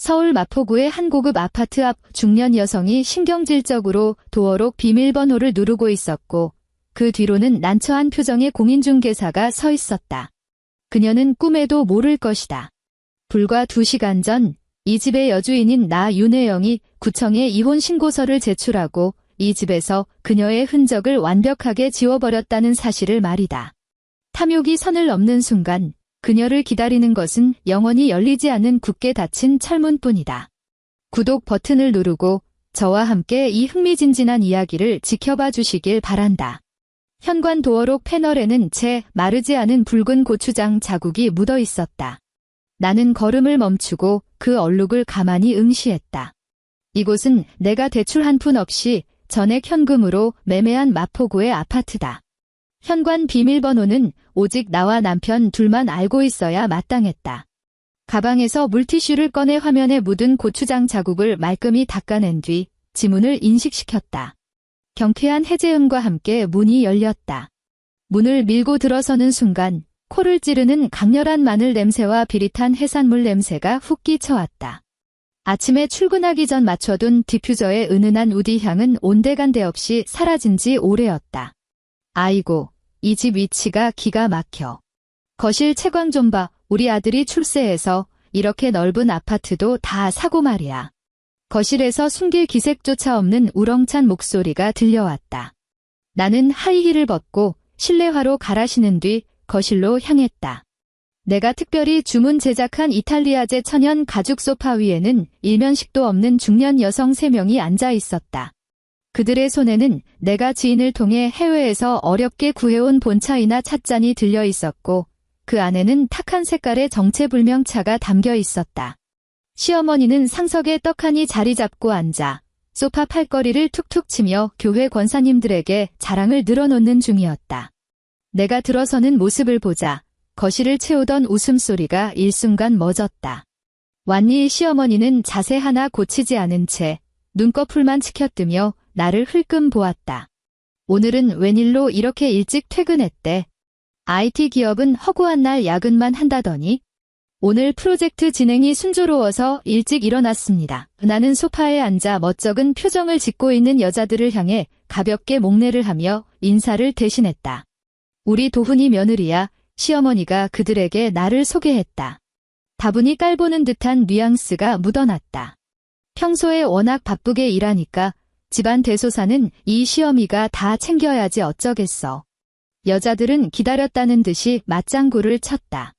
서울 마포구의 한 고급 아파트 앞 중년 여성이 신경질적으로 도어록 비밀번호를 누르고 있었고 그 뒤로는 난처한 표정의 공인중개사가 서 있었다. 그녀는 꿈에도 모를 것이다. 불과 2시간 전 이 집의 여주인인 나 윤혜영이 구청에 이혼 신고서를 제출하고 이 집에서 그녀의 흔적을 완벽하게 지워버렸다는 사실을 말이다. 탐욕이 선을 넘는 순간 그녀를 기다리는 것은 영원히 열리지 않는 굳게 닫힌 철문뿐이다. 구독 버튼을 누르고 저와 함께 이 흥미진진한 이야기를 지켜봐 주시길 바란다. 현관 도어록 패널에는 채 마르지 않은 붉은 고추장 자국이 묻어 있었다. 나는 걸음을 멈추고 그 얼룩을 가만히 응시했다. 이곳은 내가 대출 한 푼 없이 전액 현금으로 매매한 마포구의 아파트다. 현관 비밀번호는 오직 나와 남편 둘만 알고 있어야 마땅했다. 가방에서 물티슈를 꺼내 화면에 묻은 고추장 자국을 말끔히 닦아낸 뒤 지문을 인식시켰다. 경쾌한 해제음과 함께 문이 열렸다. 문을 밀고 들어서는 순간 코를 찌르는 강렬한 마늘 냄새와 비릿한 해산물 냄새가 훅 끼쳐왔다. 아침에 출근하기 전 맞춰둔 디퓨저의 은은한 우디 향은 온데간데 없이 사라진 지 오래였다. 아이고, 이 집 위치가 기가 막혀. 거실 채광 좀 봐. 우리 아들이 출세해서 이렇게 넓은 아파트도 다 사고 말이야. 거실에서 숨길 기색조차 없는 우렁찬 목소리가 들려왔다. 나는 하이힐을 벗고 실내화로 갈아 신은 뒤 거실로 향했다. 내가 특별히 주문 제작한 이탈리아제 천연 가죽 소파 위에는 일면식도 없는 중년 여성 3명이 앉아 있었다. 그들의 손에는 내가 지인을 통해 해외에서 어렵게 구해온 본차이나 찻잔이 들려 있었고 그 안에는 탁한 색깔의 정체불명차가 담겨 있었다. 시어머니는 상석에 떡하니 자리 잡고 앉아 소파 팔걸이를 툭툭 치며 교회 권사님들에게 자랑을 늘어놓는 중이었다. 내가 들어서는 모습을 보자 거실을 채우던 웃음소리가 일순간 멎었다. 완니 시어머니는 자세 하나 고치지 않은 채 눈꺼풀만 치켜뜨며 나를 흘끔 보았다. 오늘은 웬일로 이렇게 일찍 퇴근했대. IT 기업은 허구한 날 야근만 한다더니 오늘 프로젝트 진행이 순조로워서 일찍 일어났습니다. 나는 소파에 앉아 멋쩍은 표정을 짓고 있는 여자들을 향해 가볍게 목례를 하며 인사를 대신했다. 우리 도훈이 며느리야. 시어머니가 그들에게 나를 소개했다. 다분히 깔보는 듯한 뉘앙스가 묻어났다. 평소에 워낙 바쁘게 일하니까 집안 대소사는 이 시어미가 다 챙겨야지 어쩌겠어. 여자들은 기다렸다는 듯이 맞장구를 쳤다.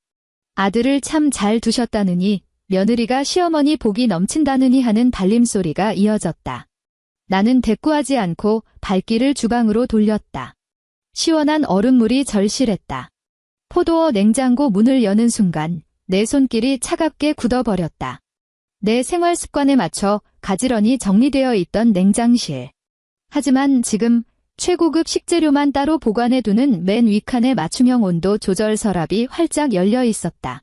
아들을 참 잘 두셨다느니 며느리가 시어머니 복이 넘친다느니 하는 발림소리가 이어졌다. 나는 대꾸하지 않고 발길을 주방으로 돌렸다. 시원한 얼음물이 절실했다. 포도어 냉장고 문을 여는 순간 내 손길이 차갑게 굳어버렸다. 내 생활 습관에 맞춰 가지런히 정리되어 있던 냉장실. 하지만 지금 최고급 식재료만 따로 보관해두는 맨 윗칸의 맞춤형 온도 조절 서랍이 활짝 열려 있었다.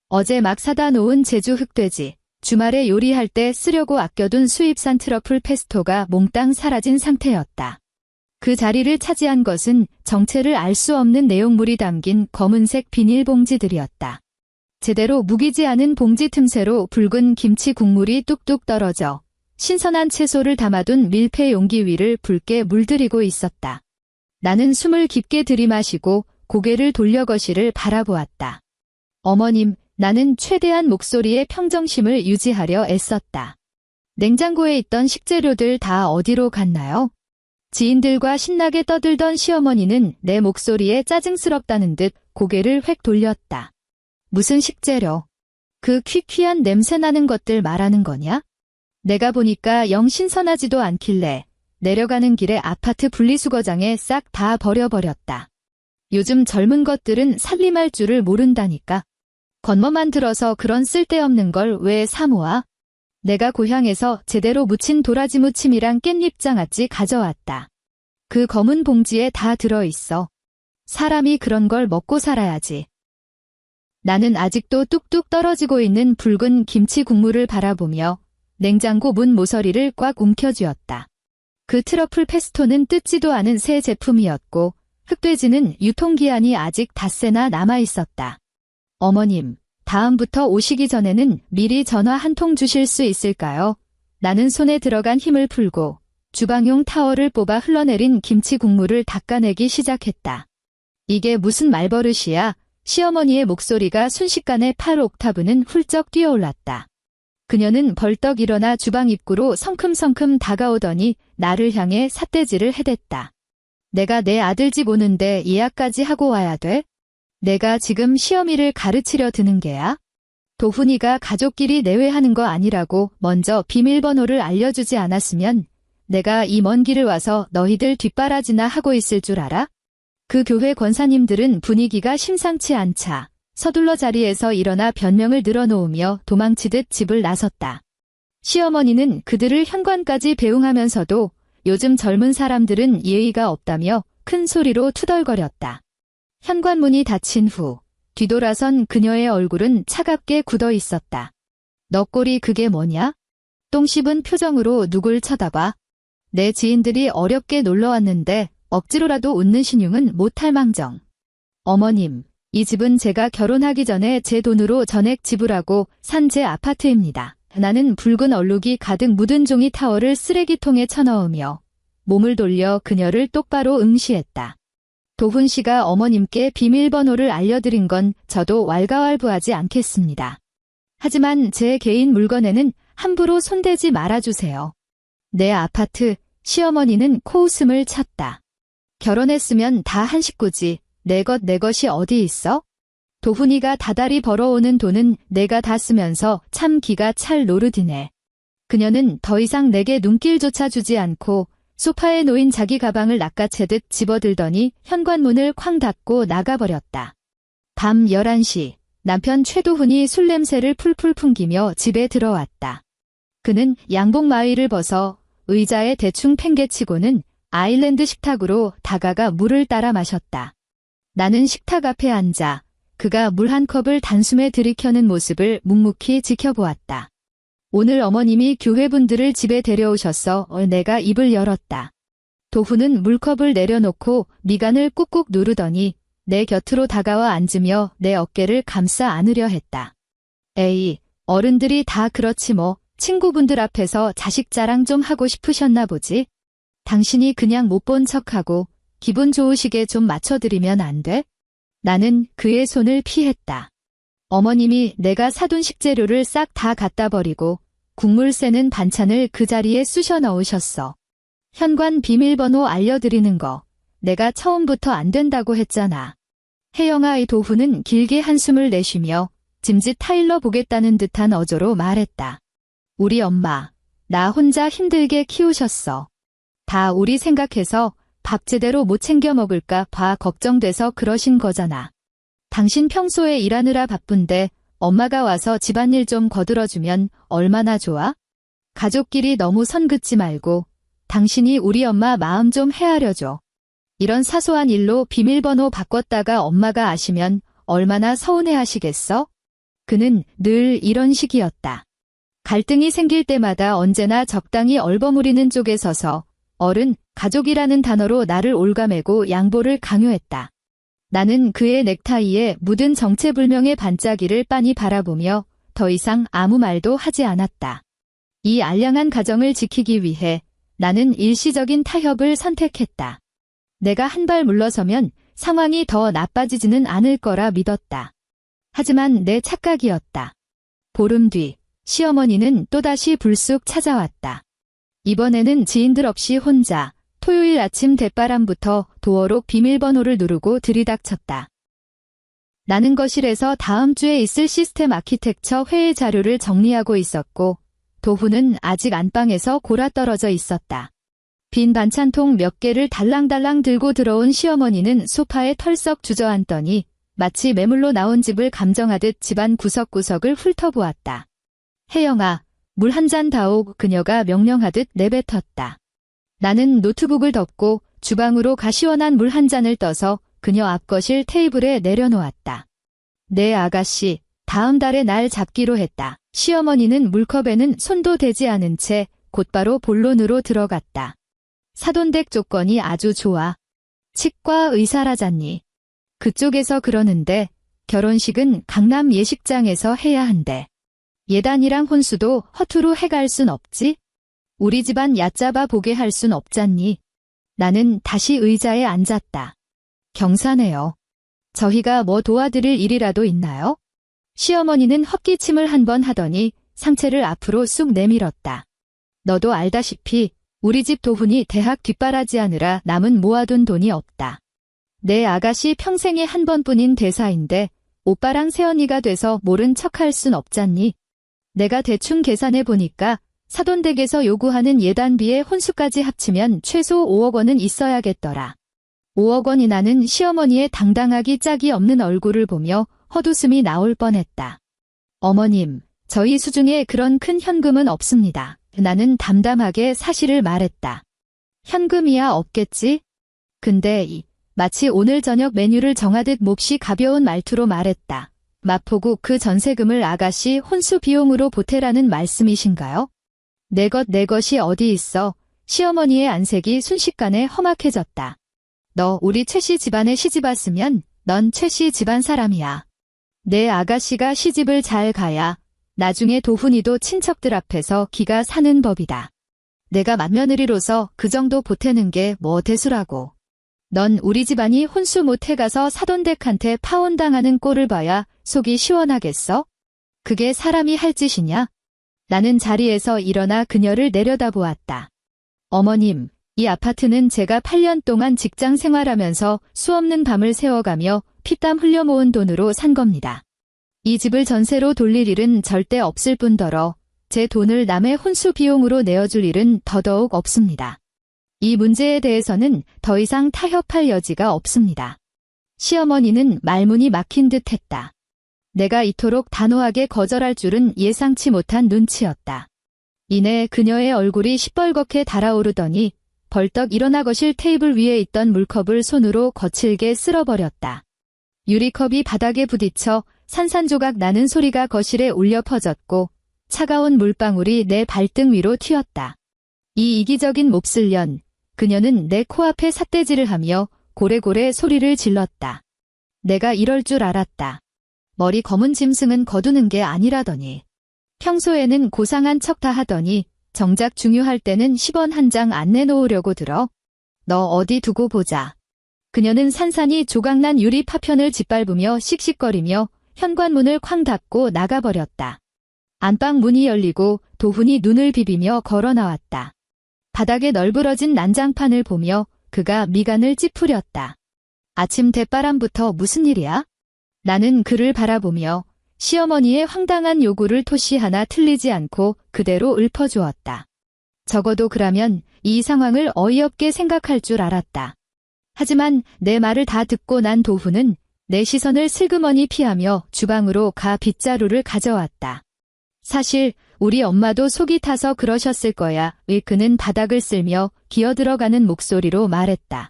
어제 막 사다 놓은 제주 흑돼지, 주말에 요리할 때 쓰려고 아껴둔 수입산 트러플 페스토가 몽땅 사라진 상태였다. 그 자리를 차지한 것은 정체를 알 수 없는 내용물이 담긴 검은색 비닐봉지들이었다. 제대로 묵이지 않은 봉지 틈새로 붉은 김치 국물이 뚝뚝 떨어져 신선한 채소를 담아둔 밀폐 용기 위를 붉게 물들이고 있었다. 나는 숨을 깊게 들이마시고 고개를 돌려 거실을 바라보았다. 어머님, 나는 최대한 목소리의 평정심을 유지하려 애썼다. 냉장고에 있던 식재료들 다 어디로 갔나요? 지인들과 신나게 떠들던 시어머니는 내 목소리에 짜증스럽다는 듯 고개를 획 돌렸다. 무슨 식재료? 그 퀴퀴한 냄새 나는 것들 말하는 거냐? 내가 보니까 영 신선하지도 않길래 내려가는 길에 아파트 분리수거장에 싹 다 버려버렸다. 요즘 젊은 것들은 살림할 줄을 모른다니까. 겉멋만 들어서 그런 쓸데없는 걸 왜 사모아? 내가 고향에서 제대로 무친 도라지 무침이랑 깻잎장아찌 가져왔다. 그 검은 봉지에 다 들어있어. 사람이 그런 걸 먹고 살아야지. 나는 아직도 뚝뚝 떨어지고 있는 붉은 김치 국물을 바라보며 냉장고 문 모서리를 꽉 움켜쥐었다. 그 트러플 페스토는 뜯지도 않은 새 제품이었고 흑돼지는 유통기한이 아직 닷새나 남아있었다. 어머님, 다음부터 오시기 전에는 미리 전화 한 통 주실 수 있을까요? 나는 손에 들어간 힘을 풀고 주방용 타월을 뽑아 흘러내린 김치 국물을 닦아내기 시작했다. 이게 무슨 말버릇이야? 시어머니의 목소리가 순식간에 8옥타브는 훌쩍 뛰어올랐다. 그녀는 벌떡 일어나 주방 입구로 성큼성큼 다가오더니 나를 향해 삿대질을 해댔다. 내가 내 아들 집 오는데 예약까지 하고 와야 돼? 내가 지금 시어미를 가르치려 드는 게야? 도훈이가 가족끼리 내외하는 거 아니라고 먼저 비밀번호를 알려주지 않았으면 내가 이 먼 길을 와서 너희들 뒷바라지나 하고 있을 줄 알아? 그 교회 권사님들은 분위기가 심상치 않자 서둘러 자리에서 일어나 변명을 늘어놓으며 도망치듯 집을 나섰다. 시어머니는 그들을 현관까지 배웅하면서도 요즘 젊은 사람들은 예의가 없다며 큰 소리로 투덜거렸다. 현관문이 닫힌 후 뒤돌아선 그녀의 얼굴은 차갑게 굳어 있었다. 너 꼴이 그게 뭐냐? 똥 씹은 표정으로 누굴 쳐다봐. 내 지인들이 어렵게 놀러왔는데 억지로라도 웃는 신용은 못할 망정. 어머님, 이 집은 제가 결혼하기 전에 제 돈으로 전액 지불하고 산 제 아파트입니다. 나는 붉은 얼룩이 가득 묻은 종이 타월을 쓰레기통에 쳐넣으며 몸을 돌려 그녀를 똑바로 응시했다. 도훈 씨가 어머님께 비밀번호를 알려드린 건 저도 왈가왈부하지 않겠습니다. 하지만 제 개인 물건에는 함부로 손대지 말아주세요. 내 아파트, 시어머니는 코웃음을 쳤다. 결혼했으면 다 한 식구지. 내 것이 어디 있어? 도훈이가 다달이 벌어오는 돈은 내가 다 쓰면서 참 기가 찰 노릇이네. 그녀는 더 이상 내게 눈길조차 주지 않고 소파에 놓인 자기 가방을 낚아채듯 집어들더니 현관문을 쾅 닫고 나가버렸다. 밤 11시 남편 최도훈이 술 냄새를 풀풀 풍기며 집에 들어왔다. 그는 양복 마위를 벗어 의자에 대충 팽개치고는 아일랜드 식탁으로 다가가 물을 따라 마셨다. 나는 식탁 앞에 앉아 그가 물 한 컵을 단숨에 들이켜는 모습을 묵묵히 지켜보았다. 오늘 어머님이 교회분들을 집에 데려오셨어. 내가 입을 열었다. 도훈은 물컵을 내려놓고 미간을 꾹꾹 누르더니 내 곁으로 다가와 앉으며 내 어깨를 감싸 안으려 했다. 에이, 어른들이 다 그렇지 뭐. 친구분들 앞에서 자식 자랑 좀 하고 싶으셨나 보지. 당신이 그냥 못 본 척하고 기분 좋으시게 좀 맞춰드리면 안 돼? 나는 그의 손을 피했다. 어머님이 내가 사둔 식재료를 싹 다 갖다 버리고 국물 새는 반찬을 그 자리에 쑤셔 넣으셨어. 현관 비밀번호 알려드리는 거 내가 처음부터 안 된다고 했잖아. 혜영아. 이 도훈은 길게 한숨을 내쉬며 짐짓 타일러 보겠다는 듯한 어조로 말했다. 우리 엄마, 나 혼자 힘들게 키우셨어. 다 우리 생각해서 밥 제대로 못 챙겨 먹을까 봐 걱정돼서 그러신 거잖아. 당신 평소에 일하느라 바쁜데 엄마가 와서 집안일 좀 거들어주면 얼마나 좋아? 가족끼리 너무 선 긋지 말고 당신이 우리 엄마 마음 좀 헤아려줘. 이런 사소한 일로 비밀번호 바꿨다가 엄마가 아시면 얼마나 서운해하시겠어? 그는 늘 이런 식이었다. 갈등이 생길 때마다 언제나 적당히 얼버무리는 쪽에 서서 어른, 가족이라는 단어로 나를 옭아매고 양보를 강요했다. 나는 그의 넥타이에 묻은 정체불명의 반짝이를 빤히 바라보며 더 이상 아무 말도 하지 않았다. 이 알량한 가정을 지키기 위해 나는 일시적인 타협을 선택했다. 내가 한 발 물러서면 상황이 더 나빠지지는 않을 거라 믿었다. 하지만 내 착각이었다. 보름 뒤 시어머니는 또다시 불쑥 찾아왔다. 이번에는 지인들 없이 혼자 토요일 아침 대바람부터 도어록 비밀번호를 누르고 들이닥쳤다. 나는 거실에서 다음 주에 있을 시스템 아키텍처 회의 자료를 정리하고 있었고 도훈은 아직 안방에서 골아떨어져 있었다. 빈 반찬통 몇 개를 달랑달랑 들고 들어온 시어머니는 소파에 털썩 주저앉더니 마치 매물로 나온 집을 감정하듯 집안 구석구석을 훑어보았다. 혜영아, 물 한 잔 다오. 그녀가 명령하듯 내뱉었다. 나는 노트북을 덮고 주방으로 가 시원한 물 한 잔을 떠서 그녀 앞거실 테이블에 내려놓았다. 네 아가씨, 다음 달에 날 잡기로 했다. 시어머니는 물컵에는 손도 대지 않은 채 곧바로 본론으로 들어갔다. 사돈댁 조건이 아주 좋아. 치과 의사라잖니. 그쪽에서 그러는데 결혼식은 강남 예식장에서 해야 한대. 예단이랑 혼수도 허투루 해갈 순 없지? 우리 집안 얕잡아 보게 할 순 없잖니. 나는 다시 의자에 앉았다. 경사네요. 저희가 뭐 도와드릴 일이라도 있나요? 시어머니는 헛기침을 한 번 하더니 상체를 앞으로 쑥 내밀었다. 너도 알다시피 우리 집 도훈이 대학 뒷바라지하느라 남은 모아둔 돈이 없다. 내 아가씨 평생에 한 번뿐인 대사인데 오빠랑 새언니가 돼서 모른 척할 순 없잖니. 내가 대충 계산해 보니까 사돈댁에서 요구하는 예단비에 혼수까지 합치면 최소 5억 원은 있어야겠더라. 5억 원이나는 시어머니의 당당하기 짝이 없는 얼굴을 보며 헛웃음이 나올 뻔했다. 어머님, 저희 수중에 그런 큰 현금은 없습니다. 나는 담담하게 사실을 말했다. 현금이야 없겠지? 근데 마치 오늘 저녁 메뉴를 정하듯 몹시 가벼운 말투로 말했다. 마포구 그 전세금을 아가씨 혼수 비용으로 보태라는 말씀이신가요? 내 것이 어디 있어. 시어머니의 안색이 순식간에 험악해졌다. 너 우리 최씨 집안에 시집 왔으면 넌 최씨 집안 사람이야. 내 아가씨가 시집을 잘 가야 나중에 도훈이도 친척들 앞에서 기가 사는 법이다. 내가 맏며느리로서 그 정도 보태는 게 뭐 대수라고. 넌 우리 집안이 혼수 못 해가서 사돈댁한테 파혼당하는 꼴을 봐야 속이 시원하겠어? 그게 사람이 할 짓이냐? 나는 자리에서 일어나 그녀를 내려다보았다. 어머님, 이 아파트는 제가 8년 동안 직장 생활하면서 수없는 밤을 새워가며 피땀 흘려 모은 돈으로 산 겁니다. 이 집을 전세로 돌릴 일은 절대 없을 뿐더러 제 돈을 남의 혼수 비용으로 내어줄 일은 더더욱 없습니다. 이 문제에 대해서는 더 이상 타협할 여지가 없습니다. 시어머니는 말문이 막힌 듯 했다. 내가 이토록 단호하게 거절할 줄은 예상치 못한 눈치였다. 이내 그녀의 얼굴이 시뻘겋게 달아오르더니 벌떡 일어나 거실 테이블 위에 있던 물컵을 손으로 거칠게 쓸어버렸다. 유리컵이 바닥에 부딪혀 산산조각 나는 소리가 거실에 울려 퍼졌고 차가운 물방울이 내 발등 위로 튀었다. 이 이기적인 몹쓸 년, 그녀는 내 코앞에 삿대질을 하며 고래고래 소리를 질렀다. 내가 이럴 줄 알았다. 머리 검은 짐승은 거두는 게 아니라더니. 평소에는 고상한 척 다 하더니 정작 중요할 때는 10원 한 장 안 내놓으려고 들어. 너 어디 두고 보자. 그녀는 산산이 조각난 유리 파편을 짓밟으며 씩씩거리며 현관문을 쾅 닫고 나가버렸다. 안방 문이 열리고 도훈이 눈을 비비며 걸어 나왔다. 바닥에 널브러진 난장판을 보며 그가 미간을 찌푸렸다. 아침 대바람부터 무슨 일이야? 나는 그를 바라보며 시어머니의 황당한 요구를 토시 하나 틀리지 않고 그대로 읊어주었다. 적어도 그라면 이 상황을 어이없게 생각할 줄 알았다. 하지만 내 말을 다 듣고 난 도훈은 내 시선을 슬그머니 피하며 주방으로 가 빗자루를 가져왔다. 사실 우리 엄마도 속이 타서 그러셨을 거야. 그는 바닥을 쓸며 기어들어가는 목소리로 말했다.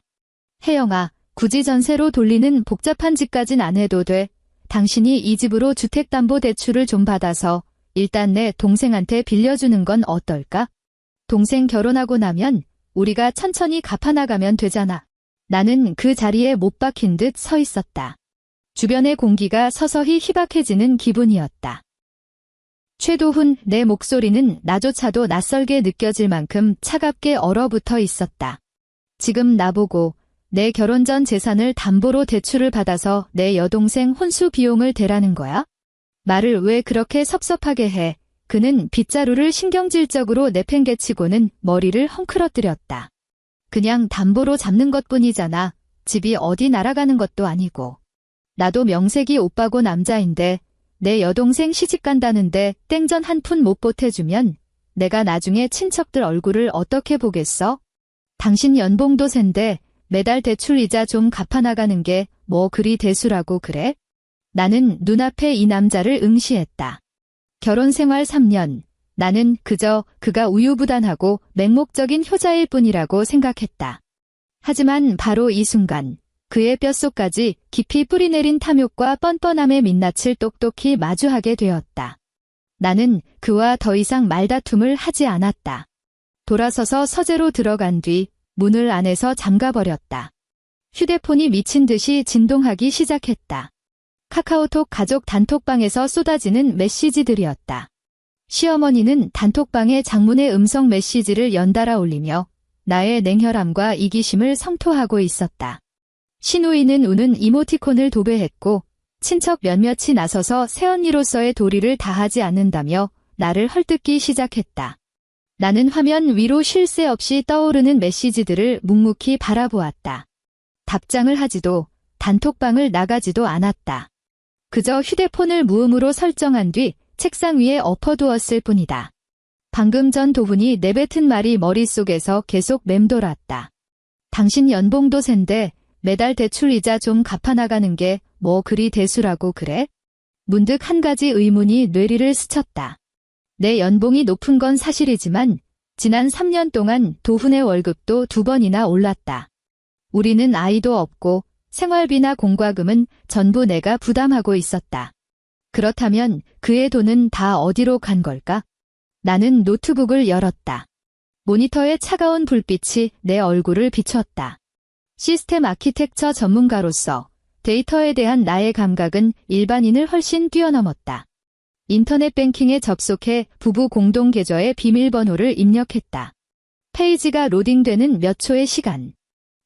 혜영아, 굳이 전세로 돌리는 복잡한 짓까진 안 해도 돼. 당신이 이 집으로 주택담보대출을 좀 받아서 일단 내 동생한테 빌려주는 건 어떨까? 동생 결혼하고 나면 우리가 천천히 갚아나가면 되잖아. 나는 그 자리에 못 박힌 듯 서 있었다. 주변의 공기가 서서히 희박해지는 기분이었다. 최도훈, 내 목소리는 나조차도 낯설게 느껴질 만큼 차갑게 얼어붙어 있었다. 지금 나보고 내 결혼 전 재산을 담보로 대출을 받아서 내 여동생 혼수 비용을 대라는 거야? 말을 왜 그렇게 섭섭하게 해? 그는 빗자루를 신경질적으로 내팽개치고는 머리를 헝클어뜨렸다. 그냥 담보로 잡는 것뿐이잖아. 집이 어디 날아가는 것도 아니고. 나도 명색이 오빠고 남자인데 내 여동생 시집간다는데 땡전 한 푼 못 보태주면 내가 나중에 친척들 얼굴을 어떻게 보겠어? 당신 연봉도 센데 매달 대출 이자 좀 갚아나가는 게 뭐 그리 대수라고 그래? 나는 눈앞에 이 남자를 응시했다. 결혼 생활 3년, 나는 그저 그가 우유부단하고 맹목적인 효자일 뿐이라고 생각했다. 하지만 바로 이 순간 그의 뼛속까지 깊이 뿌리내린 탐욕과 뻔뻔함의 민낯을 똑똑히 마주하게 되었다. 나는 그와 더 이상 말다툼을 하지 않았다. 돌아서서 서재로 들어간 뒤 문을 안에서 잠가버렸다. 휴대폰이 미친 듯이 진동하기 시작했다. 카카오톡 가족 단톡방에서 쏟아지는 메시지들이었다. 시어머니는 단톡방에 장문의 음성 메시지를 연달아 올리며 나의 냉혈함과 이기심을 성토하고 있었다. 시누이는 우는 이모티콘을 도배했고 친척 몇몇이 나서서 새언니로서의 도리를 다하지 않는다며 나를 헐뜯기 시작했다. 나는 화면 위로 쉴 새 없이 떠오르는 메시지들을 묵묵히 바라보았다. 답장을 하지도 단톡방을 나가지도 않았다. 그저 휴대폰을 무음으로 설정한 뒤 책상 위에 엎어두었을 뿐이다. 방금 전 도훈이 내뱉은 말이 머릿속에서 계속 맴돌았다. 당신 연봉도 센데 매달 대출이자 좀 갚아나가는 게 뭐 그리 대수라고 그래? 문득 한 가지 의문이 뇌리를 스쳤다. 내 연봉이 높은 건 사실이지만 지난 3년 동안 도훈의 월급도 2번이나 올랐다. 우리는 아이도 없고 생활비나 공과금은 전부 내가 부담하고 있었다. 그렇다면 그의 돈은 다 어디로 간 걸까? 나는 노트북을 열었다. 모니터의 차가운 불빛이 내 얼굴을 비췄다. 시스템 아키텍처 전문가로서 데이터에 대한 나의 감각은 일반인을 훨씬 뛰어넘었다. 인터넷 뱅킹에 접속해 부부 공동 계좌의 비밀번호를 입력했다. 페이지가 로딩되는 몇 초의 시간.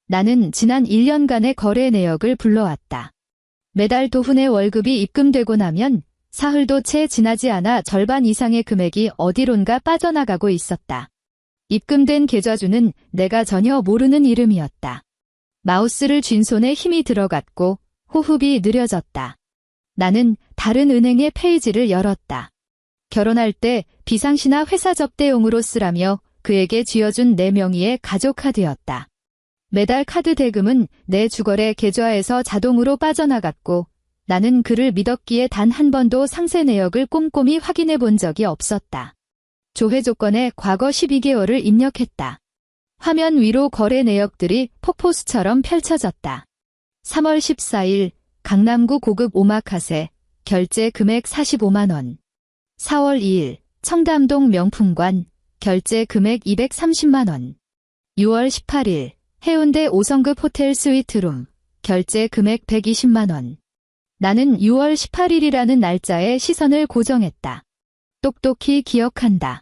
나는 지난 1년간의 거래 내역을 불러왔다. 매달 도훈의 월급이 입금되고 나면 사흘도 채 지나지 않아 절반 이상의 금액이 어디론가 빠져나가고 있었다. 입금된 계좌주는 내가 전혀 모르는 이름이었다. 마우스를 쥔 손에 힘이 들어갔고 호흡이 느려졌다. 나는 다른 은행의 페이지를 열었다. 결혼할 때 비상시나 회사 접대용으로 쓰라며 그에게 쥐어준 내 명의의 가족카드였다. 매달 카드 대금은 내 주거래 계좌에서 자동으로 빠져나갔고 나는 그를 믿었기에 단 한 번도 상세 내역을 꼼꼼히 확인해 본 적이 없었다. 조회 조건에 과거 12개월을 입력했다. 화면 위로 거래 내역들이 폭포수처럼 펼쳐졌다. 3월 14일 강남구 고급 오마카세 결제 금액 45만원. 4월 2일 청담동 명품관 결제 금액 230만원. 6월 18일 해운대 5성급 호텔 스위트룸 결제 금액 120만원. 나는 6월 18일이라는 날짜에 시선을 고정했다. 똑똑히 기억한다.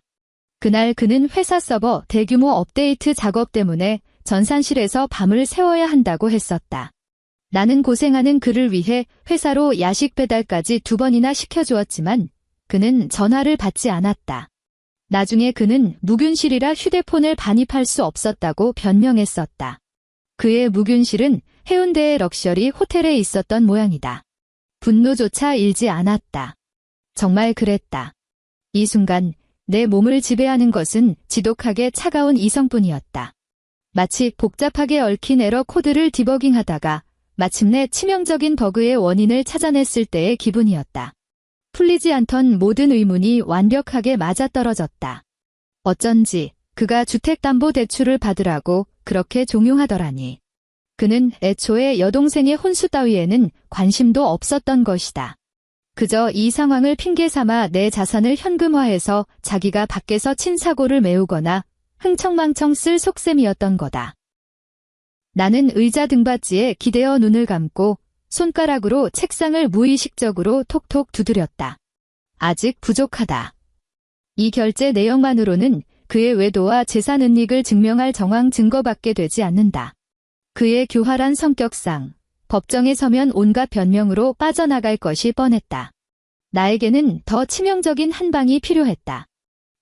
그날 그는 회사 서버 대규모 업데이트 작업 때문에 전산실에서 밤을 새워야 한다고 했었다. 나는 고생하는 그를 위해 회사로 야식 배달까지 2번이나 시켜주었지만 그는 전화를 받지 않았다. 나중에 그는 무균실이라 휴대폰을 반입할 수 없었다고 변명했었다. 그의 무균실은 해운대의 럭셔리 호텔에 있었던 모양이다. 분노조차 일지 않았다. 정말 그랬다. 이 순간 내 몸을 지배하는 것은 지독하게 차가운 이성뿐이었다. 마치 복잡하게 얽힌 에러 코드를 디버깅하다가 마침내 치명적인 버그의 원인을 찾아냈을 때의 기분이었다. 풀리지 않던 모든 의문이 완벽하게 맞아떨어졌다. 어쩐지 그가 주택담보대출을 받으라고 그렇게 종용하더라니. 그는 애초에 여동생의 혼수 따위에는 관심도 없었던 것이다. 그저 이 상황을 핑계 삼아 내 자산을 현금화해서 자기가 밖에서 친 사고를 메우거나 흥청망청 쓸 속셈이었던 거다. 나는 의자 등받이에 기대어 눈을 감고 손가락으로 책상을 무의식적으로 톡톡 두드렸다. 아직 부족하다. 이 결제 내용만으로는 그의 외도와 재산 은닉을 증명할 정황 증거밖에 되지 않는다. 그의 교활한 성격상 법정에 서면 온갖 변명으로 빠져나갈 것이 뻔했다. 나에게는 더 치명적인 한 방이 필요했다.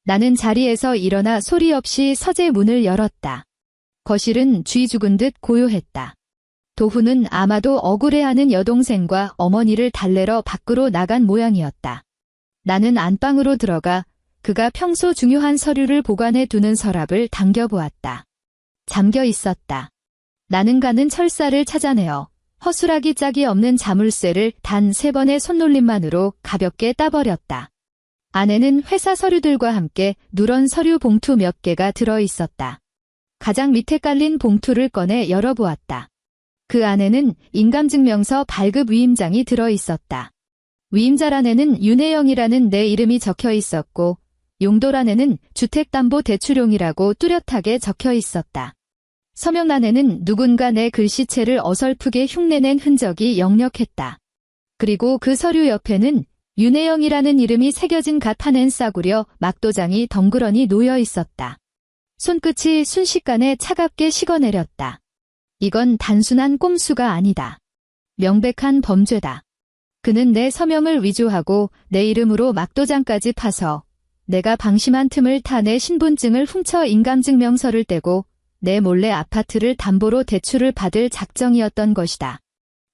나는 자리에서 일어나 소리 없이 서재 문을 열었다. 거실은 쥐 죽은 듯 고요했다. 도훈은 아마도 억울해하는 여동생과 어머니를 달래러 밖으로 나간 모양이었다. 나는 안방으로 들어가 그가 평소 중요한 서류를 보관해 두는 서랍을 당겨보았다. 잠겨 있었다. 나는 가는 철사를 찾아내어 허술하기 짝이 없는 자물쇠를 단 3번의 손놀림만으로 가볍게 따버렸다. 안에는 회사 서류들과 함께 누런 서류 봉투 몇 개가 들어있었다. 가장 밑에 깔린 봉투를 꺼내 열어보았다. 그 안에는 인감증명서 발급 위임장이 들어있었다. 위임자란에는 윤혜영이라는 내 이름이 적혀 있었고 용도란에는 주택담보대출용이라고 뚜렷하게 적혀 있었다. 서명란에는 누군가 내 글씨체를 어설프게 흉내낸 흔적이 역력했다. 그리고 그 서류 옆에는 윤혜영이라는 이름이 새겨진 갓 파낸 싸구려 막도장이 덩그러니 놓여 있었다. 손끝이 순식간에 차갑게 식어내렸다. 이건 단순한 꼼수가 아니다. 명백한 범죄다. 그는 내 서명을 위조하고 내 이름으로 막도장까지 파서 내가 방심한 틈을 타 내 신분증을 훔쳐 인감증명서를 떼고 내 몰래 아파트를 담보로 대출을 받을 작정이었던 것이다.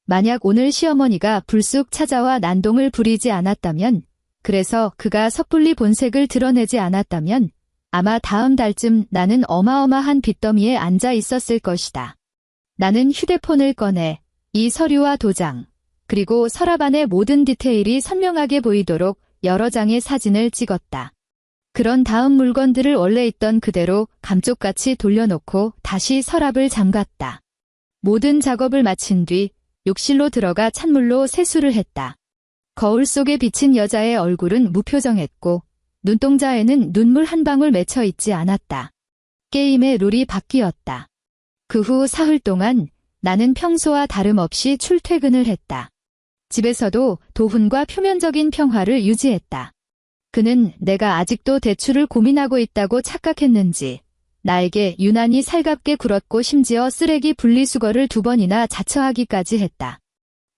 만약 오늘 시어머니가 불쑥 찾아와 난동을 부리지 않았다면, 그래서 그가 섣불리 본색을 드러내지 않았다면 아마 다음 달쯤 나는 어마어마한 빚더미에 앉아 있었을 것이다. 나는 휴대폰을 꺼내 이 서류와 도장, 그리고 서랍 안의 모든 디테일이 선명하게 보이도록 여러 장의 사진을 찍었다. 그런 다음 물건들을 원래 있던 그대로 감쪽같이 돌려놓고 다시 서랍을 잠갔다. 모든 작업을 마친 뒤 욕실로 들어가 찬물로 세수를 했다. 거울 속에 비친 여자의 얼굴은 무표정했고 눈동자에는 눈물 한 방울 맺혀 있지 않았다. 게임의 룰이 바뀌었다. 그 후 사흘 동안 나는 평소와 다름없이 출퇴근을 했다. 집에서도 도훈과 표면적인 평화를 유지했다. 그는 내가 아직도 대출을 고민하고 있다고 착각했는지 나에게 유난히 살갑게 굴었고 심지어 쓰레기 분리수거를 2번이나 자처하기까지 했다.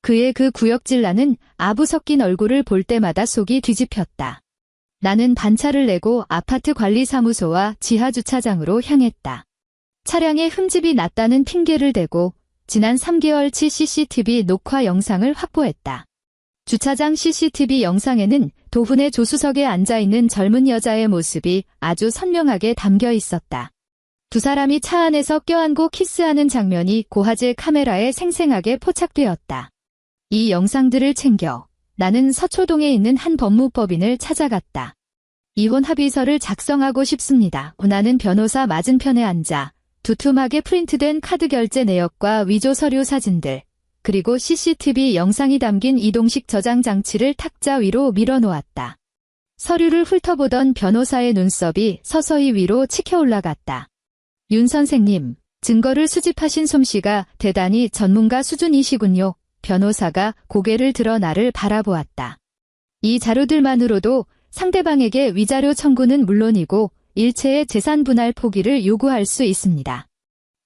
그의 그 구역질나는 아부 섞인 얼굴을 볼 때마다 속이 뒤집혔다. 나는 반차를 내고 아파트 관리사무소와 지하주차장으로 향했다. 차량에 흠집이 났다는 핑계를 대고 지난 3개월치 CCTV 녹화 영상을 확보했다. 주차장 CCTV 영상에는 도훈의 조수석에 앉아있는 젊은 여자의 모습이 아주 선명하게 담겨 있었다. 두 사람이 차 안에서 껴안고 키스하는 장면이 고화질 카메라에 생생하게 포착되었다. 이 영상들을 챙겨 나는 서초동에 있는 한 법무법인을 찾아갔다. 이혼 합의서를 작성하고 싶습니다. 나는 변호사 맞은편에 앉아 두툼하게 프린트된 카드 결제 내역과 위조 서류 사진들, 그리고 CCTV 영상이 담긴 이동식 저장 장치를 탁자 위로 밀어놓았다. 서류를 훑어보던 변호사의 눈썹이 서서히 위로 치켜 올라갔다. 윤 선생님, 증거를 수집하신 솜씨가 대단히 전문가 수준이시군요. 변호사가 고개를 들어 나를 바라보았다. 이 자료들만으로도 상대방에게 위자료 청구는 물론이고 일체의 재산 분할 포기를 요구할 수 있습니다.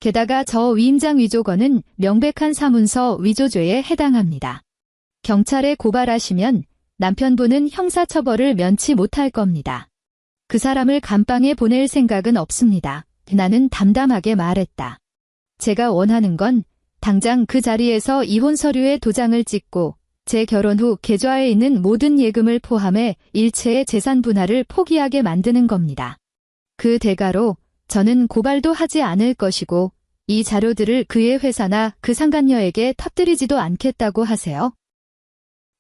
게다가 저 위임장 위조건은 명백한 사문서 위조죄에 해당합니다. 경찰에 고발하시면 남편분은 형사처벌을 면치 못할 겁니다. 그 사람을 감방에 보낼 생각은 없습니다. 나는 담담하게 말했다. 제가 원하는 건 당장 그 자리에서 이혼 서류에 도장을 찍고 제 결혼 후 계좌에 있는 모든 예금을 포함해 일체의 재산 분할을 포기하게 만드는 겁니다. 그 대가로 저는 고발도 하지 않을 것이고 이 자료들을 그의 회사나 그 상간녀에게 터뜨리지도 않겠다고 하세요.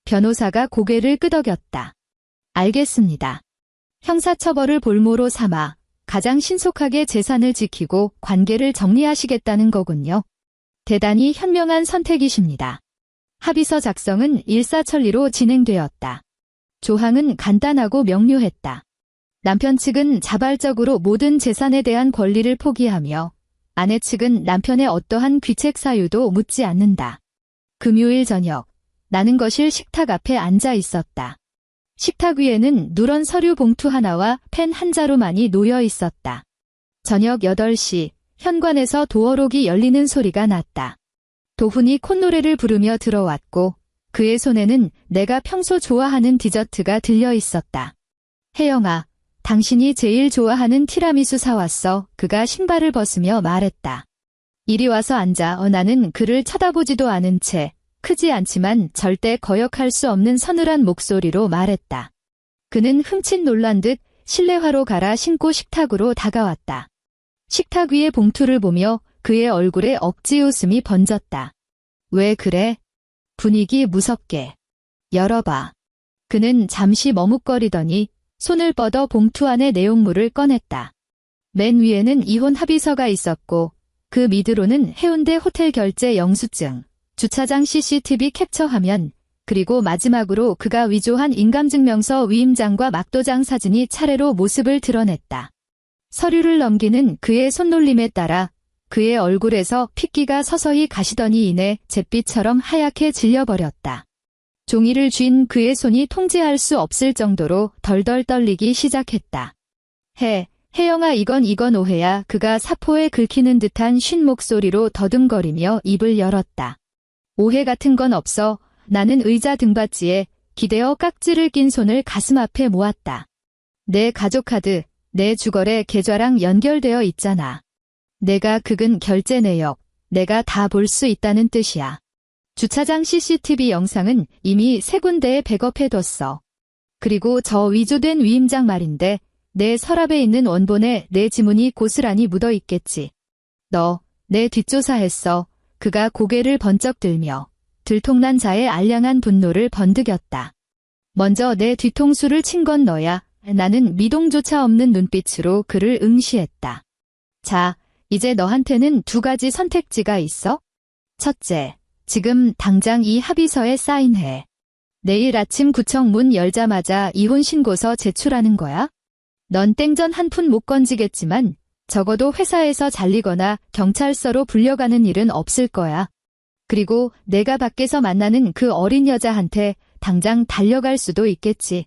변호사가 고개를 끄덕였다. 알겠습니다. 형사처벌을 볼모로 삼아 가장 신속하게 재산을 지키고 관계를 정리하시겠다는 거군요. 대단히 현명한 선택이십니다. 합의서 작성은 일사천리로 진행되었다. 조항은 간단하고 명료했다. 남편 측은 자발적으로 모든 재산에 대한 권리를 포기하며 아내 측은 남편의 어떠한 귀책 사유도 묻지 않는다. 금요일 저녁, 나는 거실 식탁 앞에 앉아 있었다. 식탁 위에는 누런 서류 봉투 하나와 펜 한 자루만이 놓여 있었다. 저녁 8시, 현관에서 도어록이 열리는 소리가 났다. 도훈이 콧노래를 부르며 들어왔고 그의 손에는 내가 평소 좋아하는 디저트가 들려 있었다. 혜영아, 당신이 제일 좋아하는 티라미수 사왔어. 그가 신발을 벗으며 말했다. 이리 와서 앉아. 나는 그를 쳐다보지도 않은 채 크지 않지만 절대 거역할 수 없는 서늘한 목소리로 말했다. 그는 흠칫 놀란 듯 실내화로 갈아 신고 식탁으로 다가왔다. 식탁 위의 봉투를 보며 그의 얼굴에 억지 웃음이 번졌다. 왜 그래? 분위기 무섭게. 열어봐. 그는 잠시 머뭇거리더니 손을 뻗어 봉투 안의 내용물을 꺼냈다. 맨 위에는 이혼 합의서가 있었고 그 밑으로는 해운대 호텔 결제 영수증, 주차장 CCTV 캡처 화면, 그리고 마지막으로 그가 위조한 인감증명서 위임장과 막도장 사진이 차례로 모습을 드러냈다. 서류를 넘기는 그의 손놀림에 따라 그의 얼굴에서 핏기가 서서히 가시더니 이내 잿빛처럼 하얗게 질려버렸다. 종이를 쥔 그의 손이 통제할 수 없을 정도로 덜덜 떨리기 시작했다. 혜영아 이건 오해야. 그가 사포에 긁히는 듯한 쉰 목소리로 더듬거리며 입을 열었다. 오해 같은 건 없어. 나는 의자 등받이에 기대어 깍지를 낀 손을 가슴 앞에 모았다. 내 가족카드, 내 주거래 계좌랑 연결되어 있잖아. 내가 긁은 결제 내역, 내가 다 볼 수 있다는 뜻이야. 주차장 CCTV 영상은 이미 3군데에 백업해뒀어. 그리고 저 위조된 위임장 말인데 내 서랍에 있는 원본에 내 지문이 고스란히 묻어있겠지. 너, 내 뒷조사했어. 그가 고개를 번쩍 들며 들통난 자의 알량한 분노를 번득였다. 먼저 내 뒤통수를 친 건 너야. 나는 미동조차 없는 눈빛으로 그를 응시했다. 자, 이제 너한테는 2가지 선택지가 있어. 첫째, 지금 당장 이 합의서에 사인해. 내일 아침 구청 문 열자마자 이혼 신고서 제출하는 거야. 넌 땡전 한 푼 못 건지겠지만 적어도 회사에서 잘리거나 경찰서로 불려가는 일은 없을 거야. 그리고 내가 밖에서 만나는 그 어린 여자한테 당장 달려갈 수도 있겠지.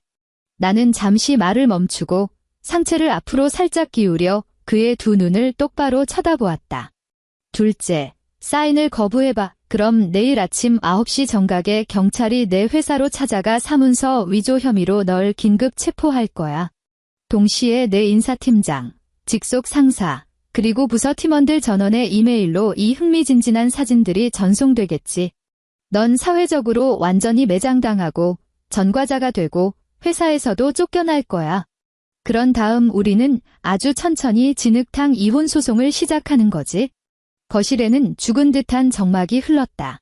나는 잠시 말을 멈추고 상체를 앞으로 살짝 기울여 그의 2 눈을 똑바로 쳐다보았다. 둘째, 사인을 거부해봐. 그럼 내일 아침 9시 정각에 경찰이 내 회사로 찾아가 사문서 위조 혐의로 널 긴급 체포할 거야. 동시에 내 인사팀장, 직속 상사, 그리고 부서 팀원들 전원의 이메일로 이 흥미진진한 사진들이 전송되겠지. 넌 사회적으로 완전히 매장당하고 전과자가 되고 회사에서도 쫓겨날 거야. 그런 다음 우리는 아주 천천히 진흙탕 이혼 소송을 시작하는 거지. 거실에는 죽은 듯한 정막이 흘렀다.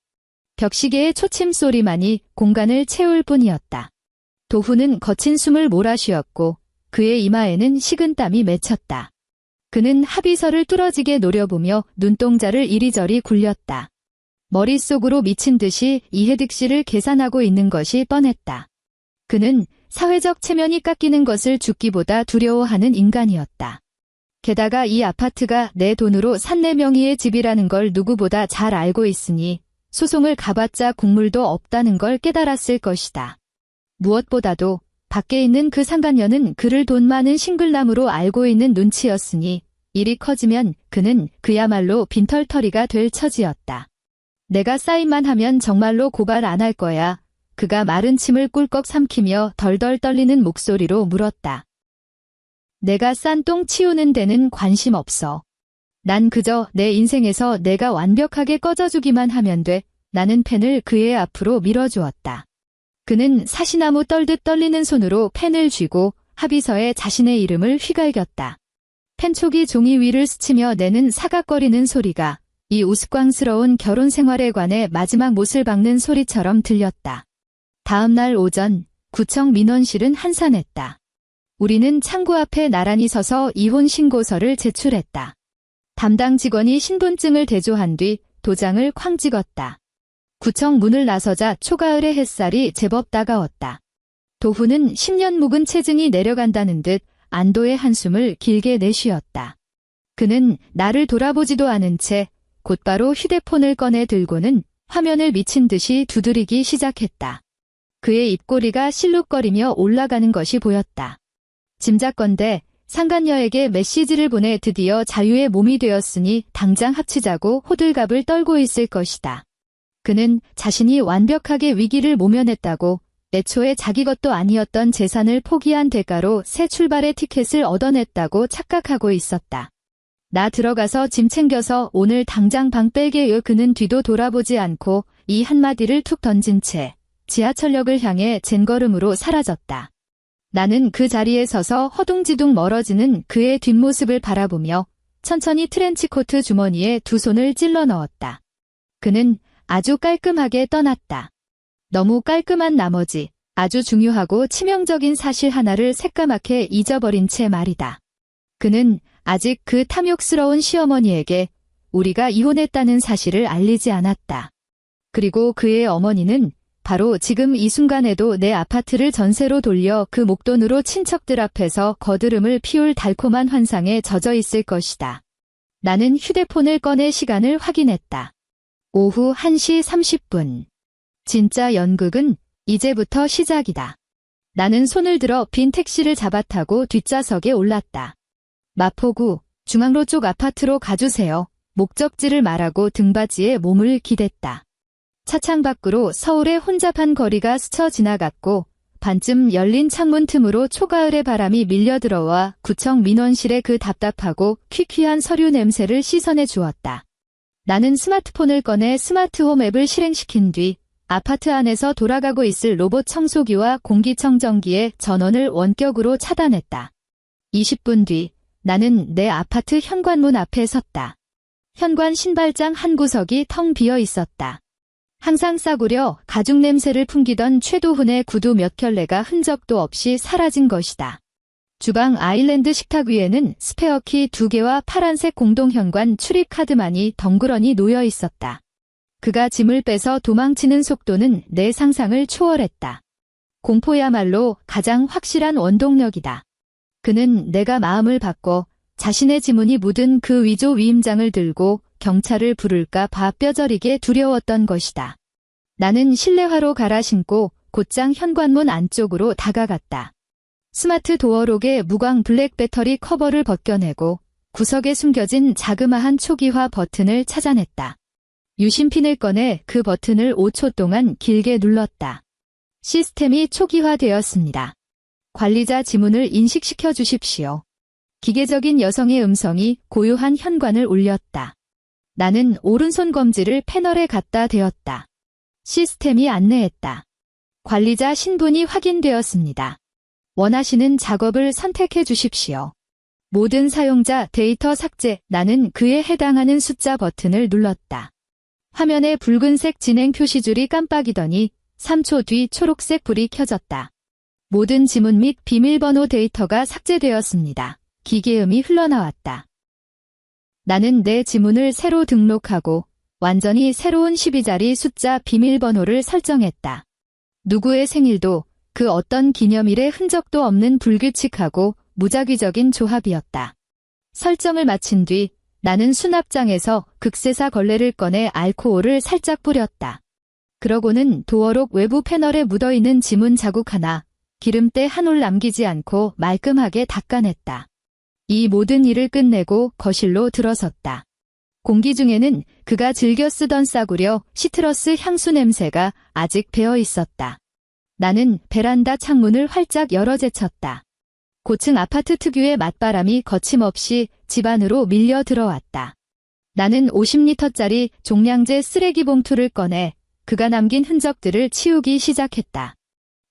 벽시계의 초침 소리만이 공간을 채울 뿐이었다. 도훈은 거친 숨을 몰아쉬었고 그의 이마에는 식은땀이 맺혔다. 그는 합의서를 뚫어지게 노려보며 눈동자를 이리저리 굴렸다. 머릿속으로 미친 듯이 이해득 씨를 계산하고 있는 것이 뻔했다. 그는 사회적 체면이 깎이는 것을 죽기보다 두려워하는 인간이었다. 게다가 이 아파트가 내 돈으로 산 내 명의의 집이라는 걸 누구보다 잘 알고 있으니 소송을 가봤자 국물도 없다는 걸 깨달았을 것이다. 무엇보다도 밖에 있는 그 상간녀는 그를 돈 많은 싱글남으로 알고 있는 눈치였으니 일이 커지면 그는 그야말로 빈털터리가 될 처지였다. 내가 사인만 하면 정말로 고발 안 할 거야. 그가 마른 침을 꿀꺽 삼키며 덜덜 떨리는 목소리로 물었다. 내가 싼 똥 치우는 데는 관심 없어. 난 그저 내 인생에서 내가 완벽하게 꺼져주기만 하면 돼. 나는 펜을 그의 앞으로 밀어주었다. 그는 사시나무 떨듯 떨리는 손으로 펜을 쥐고 합의서에 자신의 이름을 휘갈겼다. 펜촉이 종이 위를 스치며 내는 사각거리는 소리가 이 우스꽝스러운 결혼 생활에 관해 마지막 못을 박는 소리처럼 들렸다. 다음 날 오전 구청 민원실은 한산했다. 우리는 창구 앞에 나란히 서서 이혼 신고서를 제출했다. 담당 직원이 신분증을 대조한 뒤 도장을 쾅 찍었다. 구청 문을 나서자 초가을의 햇살이 제법 따가웠다. 도훈은 10년 묵은 체증이 내려간다는 듯 안도의 한숨을 길게 내쉬었다. 그는 나를 돌아보지도 않은 채 곧바로 휴대폰을 꺼내 들고는 화면을 미친 듯이 두드리기 시작했다. 그의 입꼬리가 실룩거리며 올라가는 것이 보였다. 짐작건대 상간녀에게 메시지를 보내 드디어 자유의 몸이 되었으니 당장 합치자고 호들갑을 떨고 있을 것이다. 그는 자신이 완벽하게 위기를 모면했다고 애초에 자기 것도 아니었던 재산을 포기한 대가로 새 출발의 티켓을 얻어냈다고 착각하고 있었다. 나 들어가서 짐 챙겨서 오늘 당장 방 빼게요. 그는 뒤도 돌아보지 않고 이 한마디를 툭 던진 채 지하철역을 향해 젠걸음으로 사라졌다. 나는 그 자리에 서서 허둥지둥 멀어지는 그의 뒷모습을 바라보며 천천히 트렌치코트 주머니에 2 손을 찔러 넣었다. 그는 아주 깔끔하게 떠났다. 너무 깔끔한 나머지 아주 중요하고 치명적인 사실 하나를 새까맣게 잊어버린 채 말이다. 그는 아직 그 탐욕스러운 시어머니에게 우리가 이혼했다는 사실을 알리지 않았다. 그리고 그의 어머니는 바로 지금 이 순간에도 내 아파트를 전세로 돌려 그 목돈으로 친척들 앞에서 거드름을 피울 달콤한 환상에 젖어 있을 것이다. 나는 휴대폰을 꺼내 시간을 확인했다. 오후 1시 30분. 진짜 연극은 이제부터 시작이다. 나는 손을 들어 빈 택시를 잡아타고 뒷좌석에 올랐다. 마포구 중앙로 쪽 아파트로 가주세요. 목적지를 말하고 등받이에 몸을 기댔다. 차창 밖으로 서울의 혼잡한 거리가 스쳐 지나갔고 반쯤 열린 창문 틈으로 초가을의 바람이 밀려들어와 구청 민원실의 그 답답하고 퀴퀴한 서류 냄새를 씻어내 주었다. 나는 스마트폰을 꺼내 스마트홈 앱을 실행시킨 뒤 아파트 안에서 돌아가고 있을 로봇 청소기와 공기청정기의 전원을 원격으로 차단했다. 20분 뒤 나는 내 아파트 현관문 앞에 섰다. 현관 신발장 한 구석이 텅 비어 있었다. 항상 싸구려 가죽 냄새를 풍기던 최도훈의 구두 몇 켤레가 흔적도 없이 사라진 것이다. 주방 아일랜드 식탁 위에는 스페어키 2개와 파란색 공동현관 출입카드만이 덩그러니 놓여 있었다. 그가 짐을 빼서 도망치는 속도는 내 상상을 초월했다. 공포야말로 가장 확실한 원동력이다. 그는 내가 마음을 바꿔 자신의 지문이 묻은 그 위조 위임장을 들고 경찰을 부를까 봐 뼈저리게 두려웠던 것이다. 나는 실내화로 갈아 신고 곧장 현관문 안쪽으로 다가갔다. 스마트 도어록의 무광 블랙 배터리 커버를 벗겨내고 구석에 숨겨진 자그마한 초기화 버튼을 찾아냈다. 유심핀을 꺼내 그 버튼을 5초 동안 길게 눌렀다. 시스템이 초기화되었습니다. 관리자 지문을 인식시켜 주십시오. 기계적인 여성의 음성이 고요한 현관을 울렸다. 나는 오른손 검지를 패널에 갖다 대었다. 시스템이 안내했다. 관리자 신분이 확인되었습니다. 원하시는 작업을 선택해 주십시오. 모든 사용자 데이터 삭제. 나는 그에 해당하는 숫자 버튼을 눌렀다. 화면에 붉은색 진행 표시줄이 깜빡이더니 3초 뒤 초록색 불이 켜졌다. 모든 지문 및 비밀번호 데이터가 삭제되었습니다. 기계음이 흘러나왔다. 나는 내 지문을 새로 등록하고 완전히 새로운 12자리 숫자 비밀번호를 설정했다. 누구의 생일도 그 어떤 기념일의 흔적도 없는 불규칙하고 무작위적인 조합이었다. 설정을 마친 뒤 나는 수납장에서 극세사 걸레를 꺼내 알코올을 살짝 뿌렸다. 그러고는 도어록 외부 패널에 묻어있는 지문 자국 하나, 기름때 한 올 남기지 않고 말끔하게 닦아냈다. 이 모든 일을 끝내고 거실로 들어섰다. 공기 중에는 그가 즐겨 쓰던 싸구려 시트러스 향수 냄새가 아직 배어 있었다. 나는 베란다 창문을 활짝 열어 제쳤다. 고층 아파트 특유의 맞바람이 거침없이 집 안으로 밀려 들어왔다. 나는 50리터짜리 종량제 쓰레기 봉투를 꺼내 그가 남긴 흔적들을 치우기 시작했다.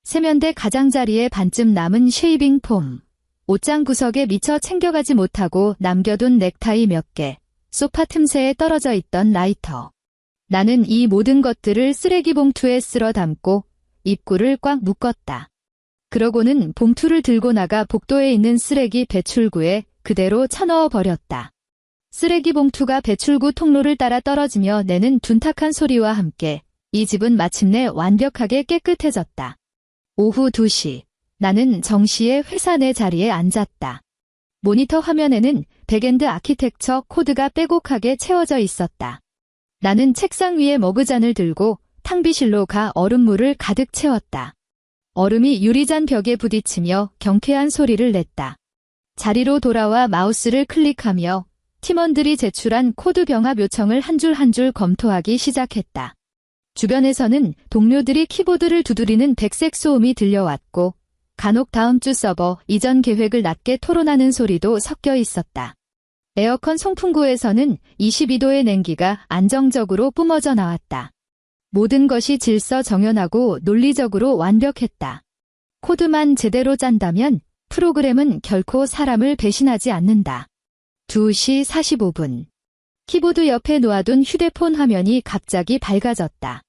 세면대 가장자리에 반쯤 남은 쉐이빙 폼, 옷장 구석에 미처 챙겨가지 못하고 남겨둔 넥타이 몇 개, 소파 틈새에 떨어져 있던 라이터. 나는 이 모든 것들을 쓰레기 봉투에 쓸어 담고 입구를 꽉 묶었다. 그러고는 봉투를 들고 나가 복도에 있는 쓰레기 배출구에 그대로 쳐넣어 버렸다. 쓰레기 봉투가 배출구 통로를 따라 떨어지며 내는 둔탁한 소리와 함께 이 집은 마침내 완벽하게 깨끗해졌다. 오후 2시, 나는 정시에 회사 내 자리에 앉았다. 모니터 화면에는 백엔드 아키텍처 코드가 빼곡하게 채워져 있었다. 나는 책상 위에 머그잔을 들고 탕비실로 가 얼음물을 가득 채웠다. 얼음이 유리잔 벽에 부딪히며 경쾌한 소리를 냈다. 자리로 돌아와 마우스를 클릭하며 팀원들이 제출한 코드 병합 요청을 한 줄 한 줄 검토하기 시작했다. 주변에서는 동료들이 키보드를 두드리는 백색 소음이 들려왔고 간혹 다음 주 서버 이전 계획을 낮게 토론하는 소리도 섞여 있었다. 에어컨 송풍구에서는 22도의 냉기가 안정적으로 뿜어져 나왔다. 모든 것이 질서정연하고 논리적으로 완벽했다. 코드만 제대로 짠다면 프로그램은 결코 사람을 배신하지 않는다. 2시 45분. 키보드 옆에 놓아둔 휴대폰 화면이 갑자기 밝아졌다.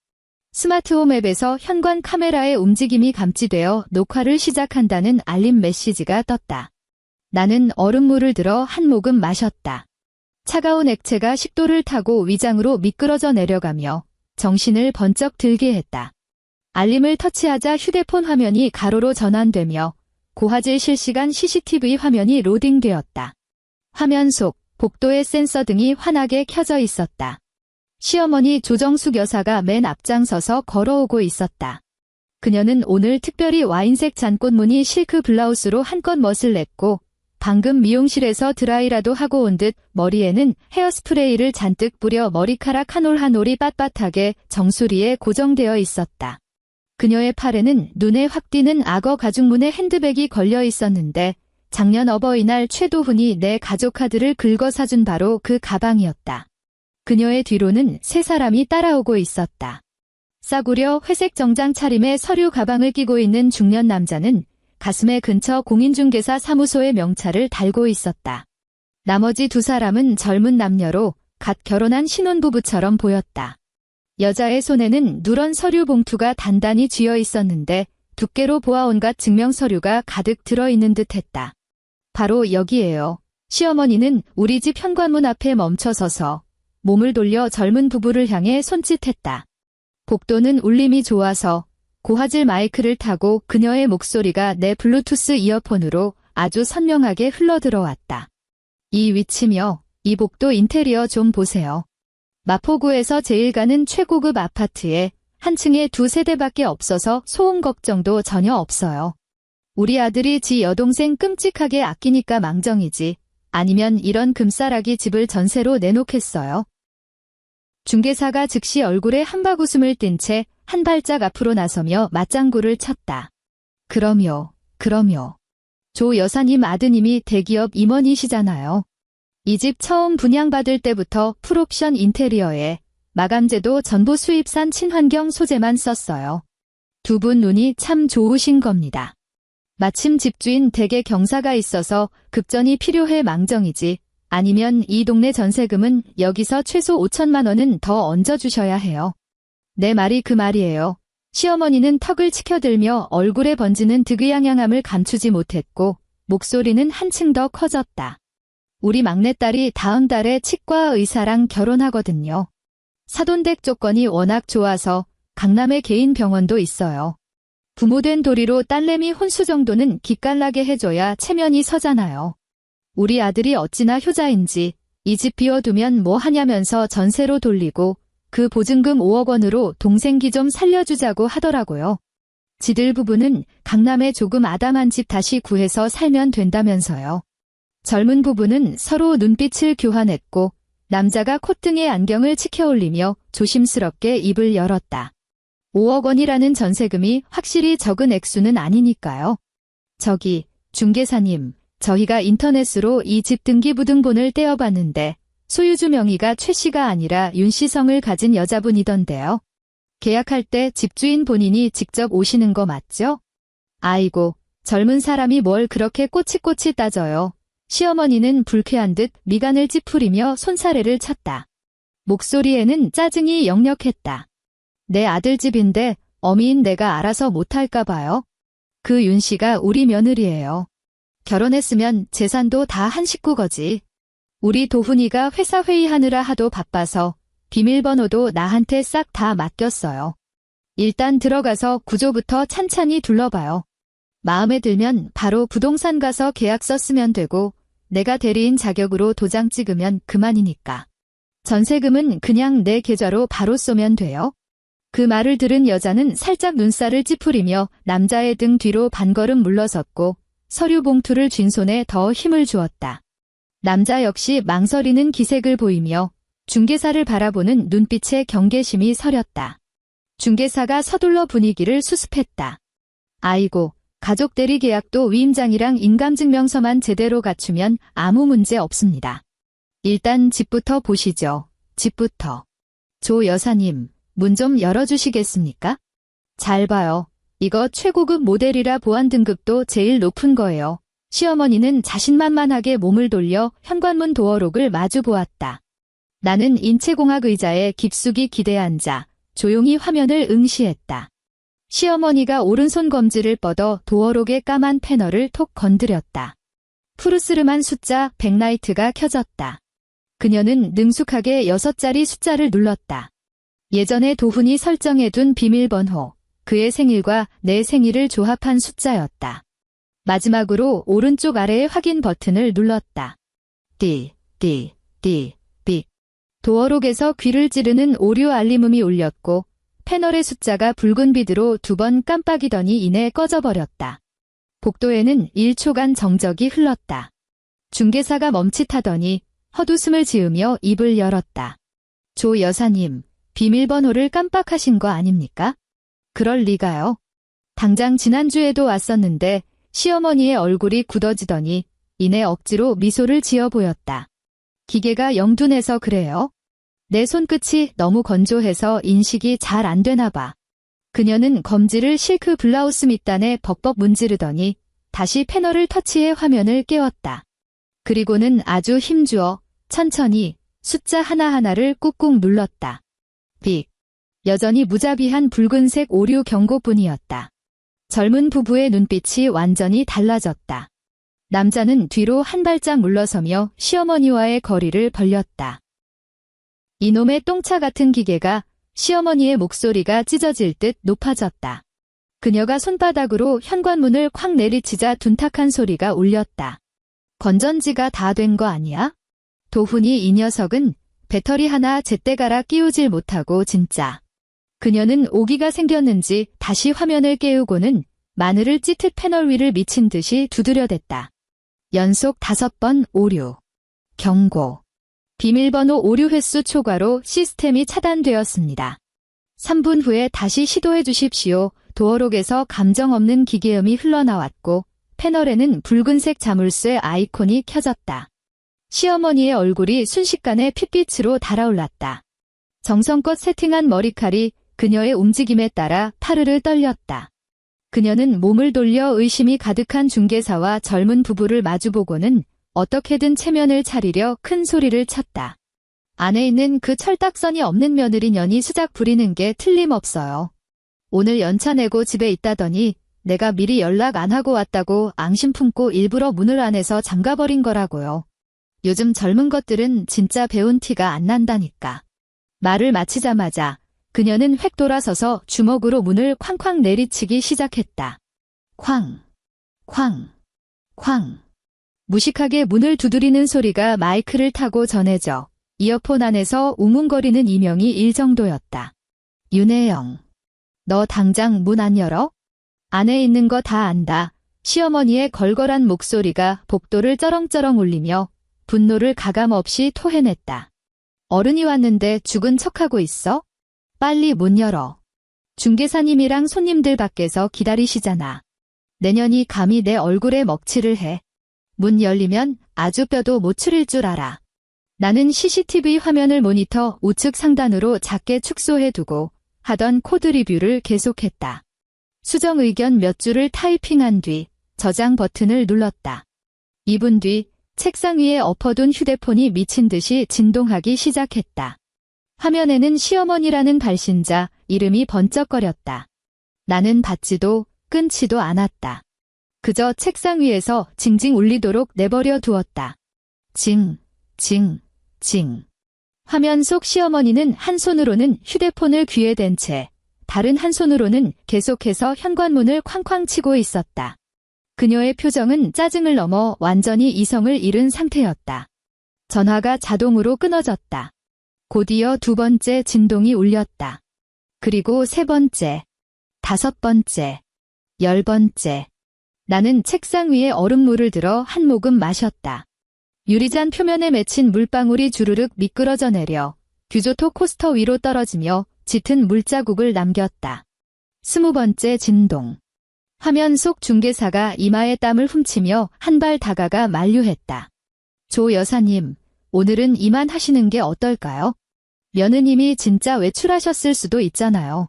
스마트홈 앱에서 현관 카메라의 움직임이 감지되어 녹화를 시작한다는 알림 메시지가 떴다. 나는 얼음물을 들어 한 모금 마셨다. 차가운 액체가 식도를 타고 위장으로 미끄러져 내려가며 정신을 번쩍 들게 했다. 알림을 터치하자 휴대폰 화면이 가로로 전환되며 고화질 실시간 CCTV 화면이 로딩되었다. 화면 속 복도의 센서 등이 환하게 켜져 있었다. 시어머니 조정숙 여사가 맨 앞장서서 걸어오고 있었다. 그녀는 오늘 특별히 와인색 잔꽃 무늬 실크 블라우스로 한껏 멋을 냈고 방금 미용실에서 드라이라도 하고 온 듯 머리에는 헤어스프레이를 잔뜩 뿌려 머리카락 한 올 한 올이 빳빳하게 정수리에 고정되어 있었다. 그녀의 팔에는 눈에 확 띄는 악어 가죽문의 핸드백이 걸려 있었는데 작년 어버이날 최도훈이 내 가족 카드를 긁어 사준 바로 그 가방이었다. 그녀의 뒤로는 세 사람이 따라오고 있었다. 싸구려 회색 정장 차림의 서류 가방을 끼고 있는 중년 남자는 가슴에 근처 공인중개사 사무소의 명찰을 달고 있었다. 나머지 두 사람은 젊은 남녀로 갓 결혼한 신혼부부처럼 보였다. 여자의 손에는 누런 서류 봉투가 단단히 쥐어 있었는데 두께로 보아 온갖 증명 서류가 가득 들어있는 듯했다. 바로 여기에요. 시어머니는 우리 집 현관문 앞에 멈춰서서 몸을 돌려 젊은 부부를 향해 손짓했다. 복도는 울림이 좋아서 고화질 마이크를 타고 그녀의 목소리가 내 블루투스 이어폰으로 아주 선명하게 흘러들어왔다. 이 위치며 이 복도 인테리어 좀 보세요. 마포구에서 제일 가는 최고급 아파트에 한 층에 두 세대밖에 없어서 소음 걱정도 전혀 없어요. 우리 아들이 지 여동생 끔찍하게 아끼니까 망정이지 아니면 이런 금싸라기 집을 전세로 내놓겠어요. 중개사가 즉시 얼굴에 한바구음을 띤 채 한 발짝 앞으로 나서며 맞장구를 쳤다. 그럼요. 조 여사님 아드님이 대기업 임원이시잖아요. 이 집 처음 분양받을 때부터 풀옵션 인테리어에 마감재도 전부 수입산 친환경 소재만 썼어요. 두 분 눈이 참 좋으신 겁니다. 마침 집주인 댁에 경사가 있어서 급전이 필요해 망정이지 아니면 이 동네 전세금은 여기서 최소 5천만 원은 더 얹어주셔야 해요. 내 말이 그 말이에요. 시어머니는 턱을 치켜들며 얼굴에 번지는 득의양양함을 감추지 못했고 목소리는 한층 더 커졌다. 우리 막내딸이 다음 달에 치과 의사랑 결혼하거든요. 사돈댁 조건이 워낙 좋아서 강남에 개인 병원도 있어요. 부모된 도리로 딸내미 혼수 정도는 기깔나게 해줘야 체면이 서잖아요. 우리 아들이 어찌나 효자인지 이 집 비워두면 뭐 하냐면서 전세로 돌리고 그 보증금 5억 원으로 동생기 좀 살려주자고 하더라고요. 지들 부부는 강남에 조금 아담한 집 다시 구해서 살면 된다면서요. 젊은 부부는 서로 눈빛을 교환했고 남자가 콧등에 안경을 치켜올리며 조심스럽게 입을 열었다. 5억 원이라는 전세금이 확실히 적은 액수는 아니니까요. 저기 중개사님, 저희가 인터넷으로 이 집 등기부등본을 떼어봤는데 소유주 명의가 최 씨가 아니라 윤 씨 성을 가진 여자분이던데요. 계약할 때 집주인 본인이 직접 오시는 거 맞죠? 아이고, 젊은 사람이 뭘 그렇게 꼬치꼬치 따져요. 시어머니는 불쾌한 듯 미간을 찌푸리며 손사래를 쳤다. 목소리에는 짜증이 역력했다. 내 아들 집인데 어미인 내가 알아서 못할까 봐요. 그 윤 씨가 우리 며느리예요. 결혼했으면 재산도 다 한 식구 거지. 우리 도훈이가 회사 회의하느라 하도 바빠서 비밀번호도 나한테 싹 다 맡겼어요. 일단 들어가서 구조부터 찬찬히 둘러봐요. 마음에 들면 바로 부동산 가서 계약서 쓰면 되고 내가 대리인 자격으로 도장 찍으면 그만이니까. 전세금은 그냥 내 계좌로 바로 쏘면 돼요. 그 말을 들은 여자는 살짝 눈살을 찌푸리며 남자의 등 뒤로 반걸음 물러섰고 서류 봉투를 쥔 손에 더 힘을 주었다. 남자 역시 망설이는 기색을 보이며 중개사를 바라보는 눈빛에 경계심이 서렸다. 중개사가 서둘러 분위기를 수습했다. 아이고, 가족 대리 계약도 위임장이랑 인감증명서만 제대로 갖추면 아무 문제 없습니다. 일단 집부터 보시죠. 집부터. 조 여사님, 문 좀 열어주시겠습니까? 잘 봐요. 이거 최고급 모델이라 보안 등급도 제일 높은 거예요. 시어머니는 자신만만하게 몸을 돌려 현관문 도어록을 마주 보았다. 나는 인체공학 의자에 깊숙이 기대 앉아 조용히 화면을 응시했다. 시어머니가 오른손 검지를 뻗어 도어록의 까만 패널을 톡 건드렸다. 푸르스름한 숫자 100라이트가 켜졌다. 그녀는 능숙하게 6자리 숫자를 눌렀다. 예전에 도훈이 설정해둔 비밀번호, 그의 생일과 내 생일을 조합한 숫자였다. 마지막으로 오른쪽 아래의 확인 버튼을 눌렀다. 띠. 도어록에서 귀를 찌르는 오류 알림음이 울렸고 패널의 숫자가 붉은 빛으로 2번 깜빡이더니 이내 꺼져버렸다. 복도에는 1초간 정적이 흘렀다. 중개사가 멈칫하더니 헛웃음을 지으며 입을 열었다. 조 여사님, 비밀번호를 깜빡하신 거 아닙니까? 그럴 리가요. 당장 지난주에도 왔었는데 시어머니의 얼굴이 굳어지더니 이내 억지로 미소를 지어 보였다. 기계가 영둔해서 그래요? 내 손끝이 너무 건조해서 인식이 잘 안 되나 봐. 그녀는 검지를 실크 블라우스 밑단에 벅벅 문지르더니 다시 패널을 터치해 화면을 깨웠다. 그리고는 아주 힘주어 천천히 숫자 하나하나를 꾹꾹 눌렀다. 빅. 여전히 무자비한 붉은색 오류 경고뿐이었다. 젊은 부부의 눈빛이 완전히 달라졌다. 남자는 뒤로 한 발짝 물러서며 시어머니와의 거리를 벌렸다. 이놈의 똥차 같은 기계가 시어머니의 목소리가 찢어질 듯 높아졌다. 그녀가 손바닥으로 현관문을 콱 내리치자 둔탁한 소리가 울렸다. 건전지가 다 된 거 아니야? 도훈이 이 녀석은 배터리 하나 제때 갈아 끼우질 못하고 진짜. 그녀는 오기가 생겼는지 다시 화면을 깨우고는 마늘을 찢듯 패널 위를 미친 듯이 두드려댔다. 연속 5번 오류. 경고. 비밀번호 오류 횟수 초과로 시스템이 차단되었습니다. 3분 후에 다시 시도해 주십시오. 도어록에서 감정 없는 기계음이 흘러나왔고 패널에는 붉은색 자물쇠 아이콘이 켜졌다. 시어머니의 얼굴이 순식간에 핏빛으로 달아올랐다. 정성껏 세팅한 머리칼이 그녀의 움직임에 따라 파르르 떨렸다. 그녀는 몸을 돌려 의심이 가득한 중개사와 젊은 부부를 마주보고는 어떻게든 체면을 차리려 큰 소리를 쳤다. 안에 있는 그 철딱선이 없는 며느리 년이 수작 부리는 게 틀림없어요. 오늘 연차 내고 집에 있다더니 내가 미리 연락 안 하고 왔다고 앙심 품고 일부러 문을 안 해서 잠가버린 거라고요. 요즘 젊은 것들은 진짜 배운 티가 안 난다니까. 말을 마치자마자 그녀는 획 돌아서서 주먹으로 문을 쾅쾅 내리치기 시작했다. 쾅, 쾅, 쾅. 무식하게 문을 두드리는 소리가 마이크를 타고 전해져 이어폰 안에서 웅웅거리는 이명이 일 정도였다. 윤혜영, 너 당장 문 안 열어? 안에 있는 거 다 안다. 시어머니의 걸걸한 목소리가 복도를 쩌렁쩌렁 울리며 분노를 가감없이 토해냈다. 어른이 왔는데 죽은 척하고 있어? 빨리 문 열어. 중개사님이랑 손님들 밖에서 기다리시잖아. 내년이 감히 내 얼굴에 먹칠을 해. 문 열리면 아주 뼈도 못 추릴 줄 알아. 나는 CCTV 화면을 모니터 우측 상단으로 작게 축소해두고 하던 코드 리뷰를 계속했다. 수정 의견 몇 줄을 타이핑한 뒤 저장 버튼을 눌렀다. 2분 뒤 책상 위에 엎어둔 휴대폰이 미친 듯이 진동하기 시작했다. 화면에는 시어머니라는 발신자 이름이 번쩍거렸다. 나는 받지도 끊지도 않았다. 그저 책상 위에서 징징 울리도록 내버려 두었다. 징, 징, 징. 화면 속 시어머니는 한 손으로는 휴대폰을 귀에 댄 채 다른 한 손으로는 계속해서 현관문을 쾅쾅 치고 있었다. 그녀의 표정은 짜증을 넘어 완전히 이성을 잃은 상태였다. 전화가 자동으로 끊어졌다. 곧이어 2번째 진동이 울렸다. 그리고 3번째, 5번째, 10번째. 나는 책상 위에 얼음물을 들어 한 모금 마셨다. 유리잔 표면에 맺힌 물방울이 주르륵 미끄러져 내려 규조토 코스터 위로 떨어지며 짙은 물자국을 남겼다. 20번째 진동. 화면 속 중개사가 이마에 땀을 훔치며 한 발 다가가 만류했다. 조 여사님, 오늘은 이만 하시는 게 어떨까요? 며느님이 진짜 외출하셨을 수도 있잖아요.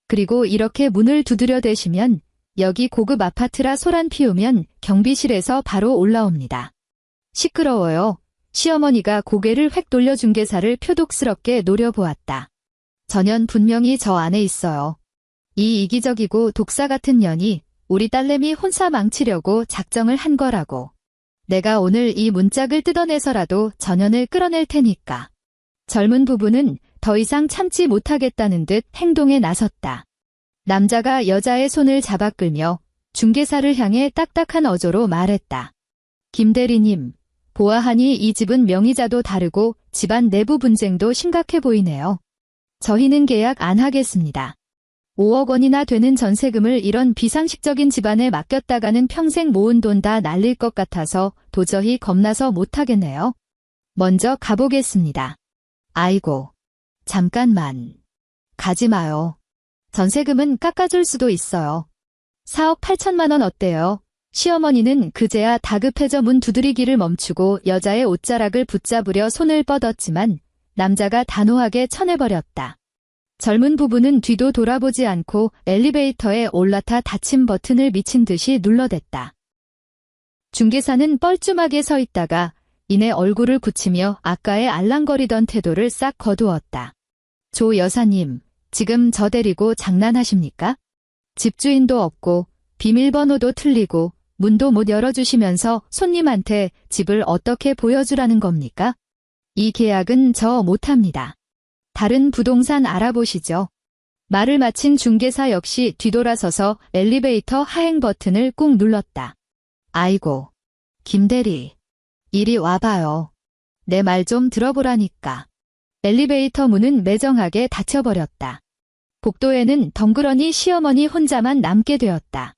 그리고 이렇게 문을 두드려 대시면 여기 고급 아파트라 소란 피우면 경비실에서 바로 올라옵니다. 시끄러워요. 시어머니가 고개를 획 돌려 중개사를 표독스럽게 노려보았다. 전현 분명히 저 안에 있어요. 이 이기적이고 독사 같은 년이 우리 딸내미 혼사 망치려고 작정을 한 거라고. 내가 오늘 이 문짝을 뜯어내서라도 전현을 끌어낼 테니까. 젊은 부부는 더 이상 참지 못하겠다는 듯 행동에 나섰다. 남자가 여자의 손을 잡아 끌며 중개사를 향해 딱딱한 어조로 말했다. 김 대리님, 보아하니 이 집은 명의자도 다르고 집안 내부 분쟁도 심각해 보이네요. 저희는 계약 안 하겠습니다. 5억 원이나 되는 전세금을 이런 비상식적인 집안에 맡겼다가는 평생 모은 돈 다 날릴 것 같아서 도저히 겁나서 못하겠네요. 먼저 가보겠습니다. 아이고, 잠깐만. 가지 마요. 전세금은 깎아줄 수도 있어요. 4억 8천만 원 어때요? 시어머니는 그제야 다급해져 문 두드리기를 멈추고 여자의 옷자락을 붙잡으려 손을 뻗었지만 남자가 단호하게 쳐내버렸다. 젊은 부부는 뒤도 돌아보지 않고 엘리베이터에 올라타 닫힌 버튼을 미친 듯이 눌러댔다. 중개사는 뻘쭘하게 서 있다가 이내 얼굴을 굳히며 아까의 알랑거리던 태도를 싹 거두었다. 조 여사님, 지금 저 데리고 장난하십니까? 집주인도 없고 비밀번호도 틀리고 문도 못 열어주시면서 손님한테 집을 어떻게 보여주라는 겁니까? 이 계약은 저 못합니다. 다른 부동산 알아보시죠. 말을 마친 중개사 역시 뒤돌아서서 엘리베이터 하행 버튼을 꾹 눌렀다. 아이고, 김대리, 이리 와봐요. 내 말 좀 들어보라니까. 엘리베이터 문은 매정하게 닫혀버렸다. 복도에는 덩그러니 시어머니 혼자만 남게 되었다.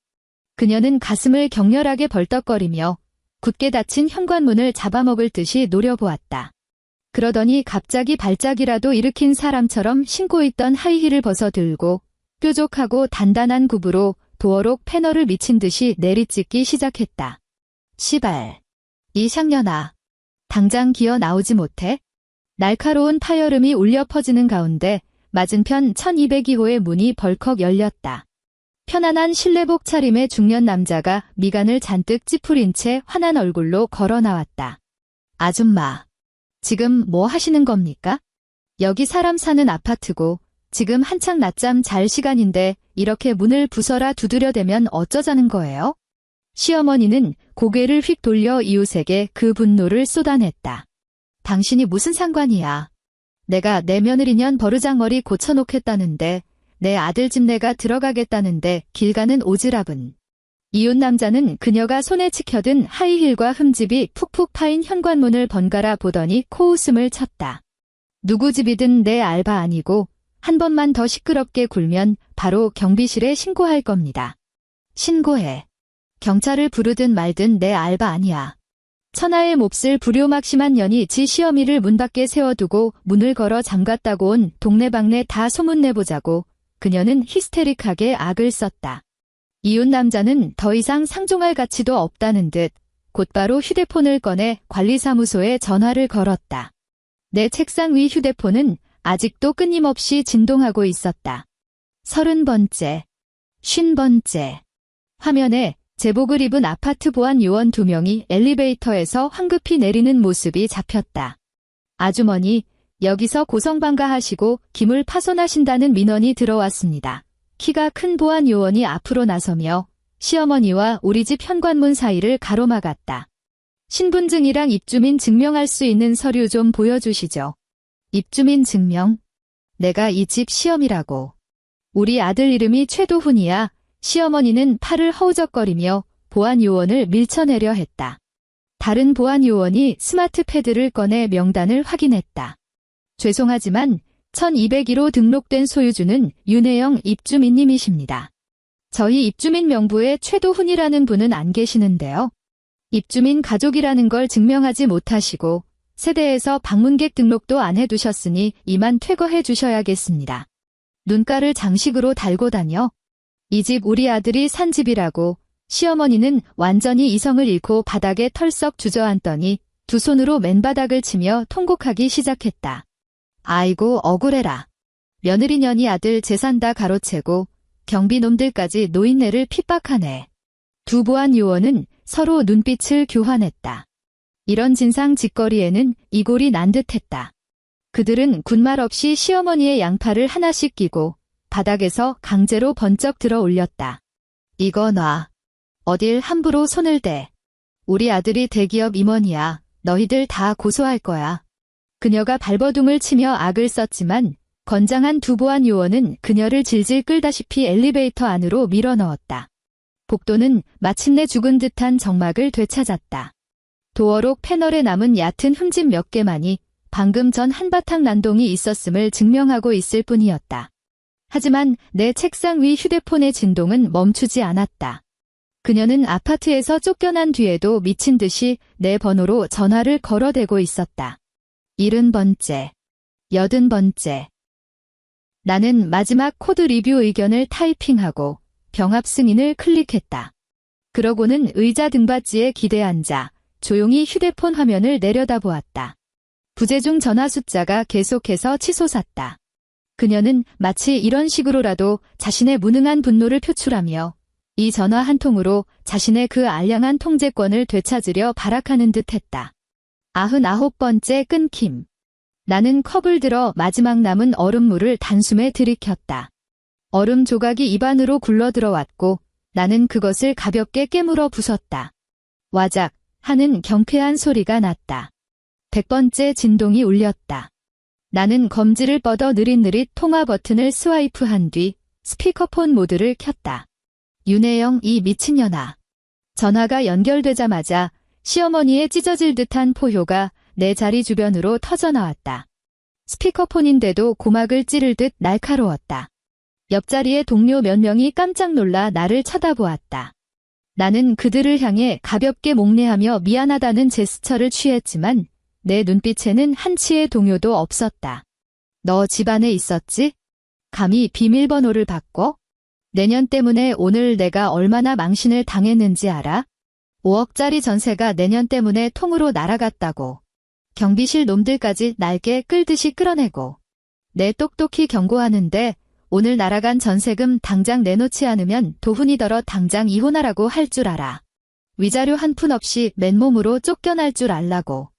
그녀는 가슴을 격렬하게 벌떡거리며 굳게 닫힌 현관문을 잡아먹을 듯이 노려보았다. 그러더니 갑자기 발작이라도 일으킨 사람처럼 신고 있던 하이힐을 벗어들고 뾰족하고 단단한 굽으로 도어록 패널을 미친 듯이 내리찍기 시작했다. 시발. 이 샹년아. 당장 기어 나오지 못해? 날카로운 파열음이 울려 퍼지는 가운데 맞은편 1202호의 문이 벌컥 열렸다. 편안한 실내복 차림의 중년 남자가 미간을 잔뜩 찌푸린 채 환한 얼굴로 걸어 나왔다. 아줌마. 지금 뭐 하시는 겁니까? 여기 사람 사는 아파트고 지금 한창 낮잠 잘 시간인데 이렇게 문을 부서라 두드려대면 어쩌자는 거예요? 시어머니는 고개를 휙 돌려 이웃에게 그 분노를 쏟아냈다. 당신이 무슨 상관이야. 내가 내 며느리년 버르장머리 고쳐놓겠다는데 내 아들 집 내가 들어가겠다는데 길 가는 오지랖은. 이웃 남자는 그녀가 손에 치켜든 하이힐과 흠집이 푹푹 파인 현관문을 번갈아 보더니 코웃음을 쳤다. 누구 집이든 내 알바 아니고 한 번만 더 시끄럽게 굴면 바로 경비실에 신고할 겁니다. 신고해. 경찰을 부르든 말든 내 알바 아니야. 천하의 몹쓸 불효막심한 년이 지 시어미를 문 밖에 세워두고 문을 걸어 잠갔다고 온 동네방네 다 소문내보자고 그녀는 히스테릭하게 악을 썼다. 이웃 남자는 더 이상 상종할 가치도 없다는 듯 곧바로 휴대폰을 꺼내 관리사무소에 전화를 걸었다. 내 책상 위 휴대폰은 아직도 끊임없이 진동하고 있었다. 30번째, 50번째. 화면에 제복을 입은 아파트 보안 요원 2명이 엘리베이터에서 황급히 내리는 모습이 잡혔다. 아주머니, 여기서 고성방가하시고 기물 파손하신다는 민원이 들어왔습니다. 키가 큰 보안 요원이 앞으로 나서며 시어머니와 우리 집 현관문 사이를 가로막았다. 신분증이랑 입주민 증명할 수 있는 서류 좀 보여주시죠. 입주민 증명? 내가 이 집 시어미라고. 우리 아들 이름이 최도훈이야. 시어머니는 팔을 허우적거리며 보안 요원을 밀쳐내려 했다. 다른 보안 요원이 스마트 패드를 꺼내 명단을 확인했다. 죄송하지만 1201호 등록된 소유주는 윤혜영 입주민님이십니다. 저희 입주민 명부에 최도훈이라는 분은 안 계시는데요. 입주민 가족이라는 걸 증명하지 못하시고 세대에서 방문객 등록도 안 해두셨으니 이만 퇴거해 주셔야겠습니다. 눈가를 장식으로 달고 다녀. 이 집 우리 아들이 산 집이라고. 시어머니는 완전히 이성을 잃고 바닥에 털썩 주저앉더니 두 손으로 맨바닥을 치며 통곡하기 시작했다. 아이고 억울해라. 며느리년이 아들 재산 다 가로채고 경비놈들까지 노인네를 핍박하네. 두 보안 요원은 서로 눈빛을 교환했다. 이런 진상 짓거리에는 이골이 난 듯했다. 그들은 군말 없이 시어머니의 양팔을 하나씩 끼고 바닥에서 강제로 번쩍 들어 올렸다. 이거 놔. 어딜 함부로 손을 대. 우리 아들이 대기업 임원이야. 너희들 다 고소할 거야. 그녀가 발버둥을 치며 악을 썼지만 건장한 두 보안 요원은 그녀를 질질 끌다시피 엘리베이터 안으로 밀어넣었다. 복도는 마침내 죽은 듯한 정막을 되찾았다. 도어록 패널에 남은 얕은 흠집 몇 개만이 방금 전 한바탕 난동이 있었음을 증명하고 있을 뿐이었다. 하지만 내 책상 위 휴대폰의 진동은 멈추지 않았다. 그녀는 아파트에서 쫓겨난 뒤에도 미친 듯이 내 번호로 전화를 걸어대고 있었다. 70번째, 80번째. 나는 마지막 코드 리뷰 의견을 타이핑하고 병합 승인을 클릭했다. 그러고는 의자 등받이에 기대 앉아 조용히 휴대폰 화면을 내려다보았다. 부재중 전화 숫자가 계속해서 치솟았다. 그녀는 마치 이런 식으로라도 자신의 무능한 분노를 표출하며 이 전화 한 통으로 자신의 그 알량한 통제권을 되찾으려 발악하는 듯했다. 99번째 끊김. 나는 컵을 들어 마지막 남은 얼음물을 단숨에 들이켰다. 얼음 조각이 입안으로 굴러들어왔고 나는 그것을 가볍게 깨물어 부쉈다. 와작 하는 경쾌한 소리가 났다. 100번째 진동이 울렸다. 나는 검지를 뻗어 느릿느릿 통화 버튼을 스와이프한 뒤 스피커폰 모드를 켰다. 윤혜영, 이 미친년아. 전화가 연결되자마자 시어머니의 찢어질 듯한 포효가 내 자리 주변으로 터져나왔다. 스피커폰인데도 고막을 찌를 듯 날카로웠다. 옆자리의 동료 몇 명이 깜짝 놀라 나를 쳐다보았다. 나는 그들을 향해 가볍게 목례하며 미안하다는 제스처를 취했지만 내 눈빛에는 한치의 동요도 없었다. 너 집안에 있었지? 감히 비밀번호를 바꿔? 내년 때문에 오늘 내가 얼마나 망신을 당했는지 알아? 5억짜리 전세가 내년 때문에 통으로 날아갔다고. 경비실 놈들까지 날개 끌듯이 끌어내고. 내 똑똑히 경고하는데 오늘 날아간 전세금 당장 내놓지 않으면 도훈이더러 당장 이혼하라고 할 줄 알아. 위자료 한 푼 없이 맨몸으로 쫓겨날 줄 알라고.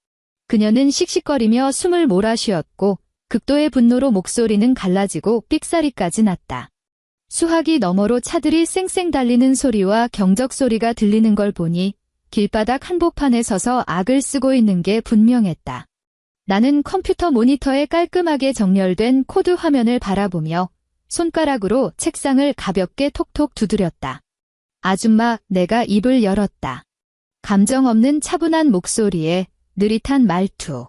그녀는 씩씩거리며 숨을 몰아쉬었고 극도의 분노로 목소리는 갈라지고 삑사리까지 났다. 수화기 너머로 차들이 쌩쌩 달리는 소리와 경적 소리가 들리는 걸 보니 길바닥 한복판에 서서 악을 쓰고 있는 게 분명했다. 나는 컴퓨터 모니터에 깔끔하게 정렬된 코드 화면을 바라보며 손가락으로 책상을 가볍게 톡톡 두드렸다. 아줌마, 내가 입을 열었다. 감정 없는 차분한 목소리에 느릿한 말투.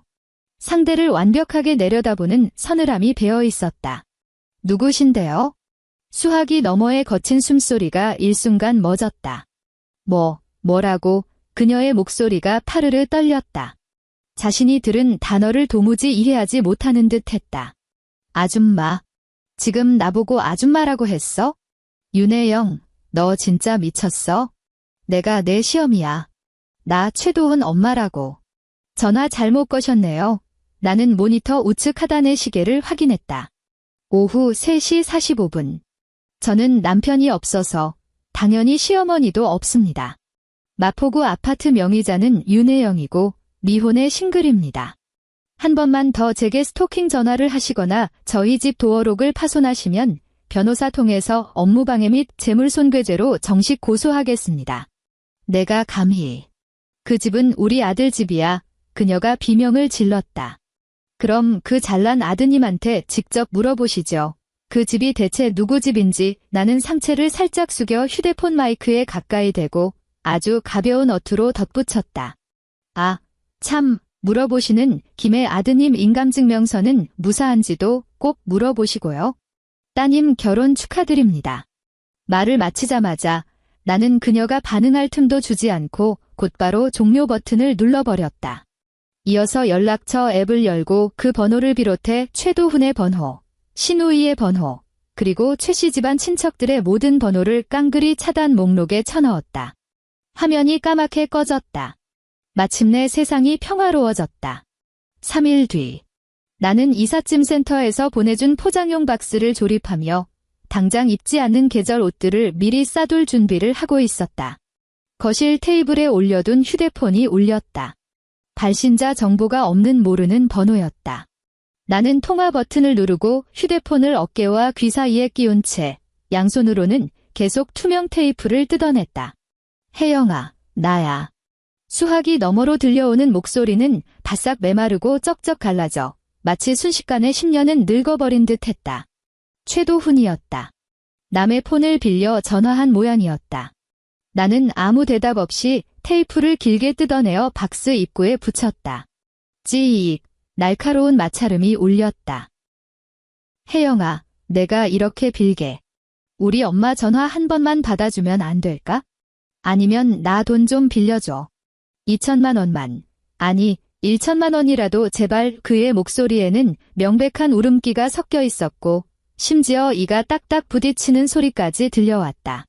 상대를 완벽하게 내려다보는 서늘함이 배어 있었다. 누구신데요? 수화기 너머의 거친 숨소리가 일순간 멎었다. 뭐라고? 그녀의 목소리가 파르르 떨렸다. 자신이 들은 단어를 도무지 이해하지 못하는 듯 했다. 아줌마. 지금 나보고 아줌마라고 했어? 윤혜영, 너 진짜 미쳤어? 내가 내 시험이야. 나 최도훈 엄마라고. 전화 잘못 거셨네요. 나는 모니터 우측 하단의 시계를 확인했다. 오후 3시 45분. 저는 남편이 없어서 당연히 시어머니도 없습니다. 마포구 아파트 명의자는 윤혜영이고 미혼의 싱글입니다. 한 번만 더 제게 스토킹 전화를 하시거나 저희 집 도어록을 파손하시면 변호사 통해서 업무방해 및 재물손괴죄로 정식 고소하겠습니다. 내가 감히. 그 집은 우리 아들 집이야. 그녀가 비명을 질렀다. 그럼 그 잘난 아드님한테 직접 물어보시죠. 그 집이 대체 누구 집인지. 나는 상체를 살짝 숙여 휴대폰 마이크에 가까이 대고 아주 가벼운 어투로 덧붙였다. 아, 참, 물어보시는 김의 아드님 인감증명서는 무사한지도 꼭 물어보시고요. 따님 결혼 축하드립니다. 말을 마치자마자 나는 그녀가 반응할 틈도 주지 않고 곧바로 종료 버튼을 눌러버렸다. 이어서 연락처 앱을 열고 그 번호를 비롯해 최도훈의 번호, 신우이의 번호, 그리고 최씨 집안 친척들의 모든 번호를 깡그리 차단 목록에 쳐넣었다. 화면이 까맣게 꺼졌다. 마침내 세상이 평화로워졌다. 3일 뒤. 나는 이삿짐 센터에서 보내준 포장용 박스를 조립하며 당장 입지 않는 계절 옷들을 미리 싸둘 준비를 하고 있었다. 거실 테이블에 올려둔 휴대폰이 울렸다. 발신자 정보가 없는 모르는 번호였다. 나는 통화 버튼을 누르고 휴대폰을 어깨와 귀 사이에 끼운 채 양손으로는 계속 투명 테이프를 뜯어냈다. 혜영아, 나야. 수화기 너머로 들려오는 목소리는 바싹 메마르고 쩍쩍 갈라져 마치 순식간에 10년은 늙어버린 듯 했다. 최도훈이었다. 남의 폰을 빌려 전화한 모양이었다. 나는 아무 대답 없이 테이프를 길게 뜯어내어 박스 입구에 붙였다. 찌익. 날카로운 마찰음이 울렸다. 혜영아, 내가 이렇게 빌게. 우리 엄마 전화 한 번만 받아주면 안 될까? 아니면 나 돈 좀 빌려줘. 2천만 원만. 아니, 1천만 원이라도 제발. 그의 목소리에는 명백한 울음기가 섞여 있었고 심지어 이가 딱딱 부딪히는 소리까지 들려왔다.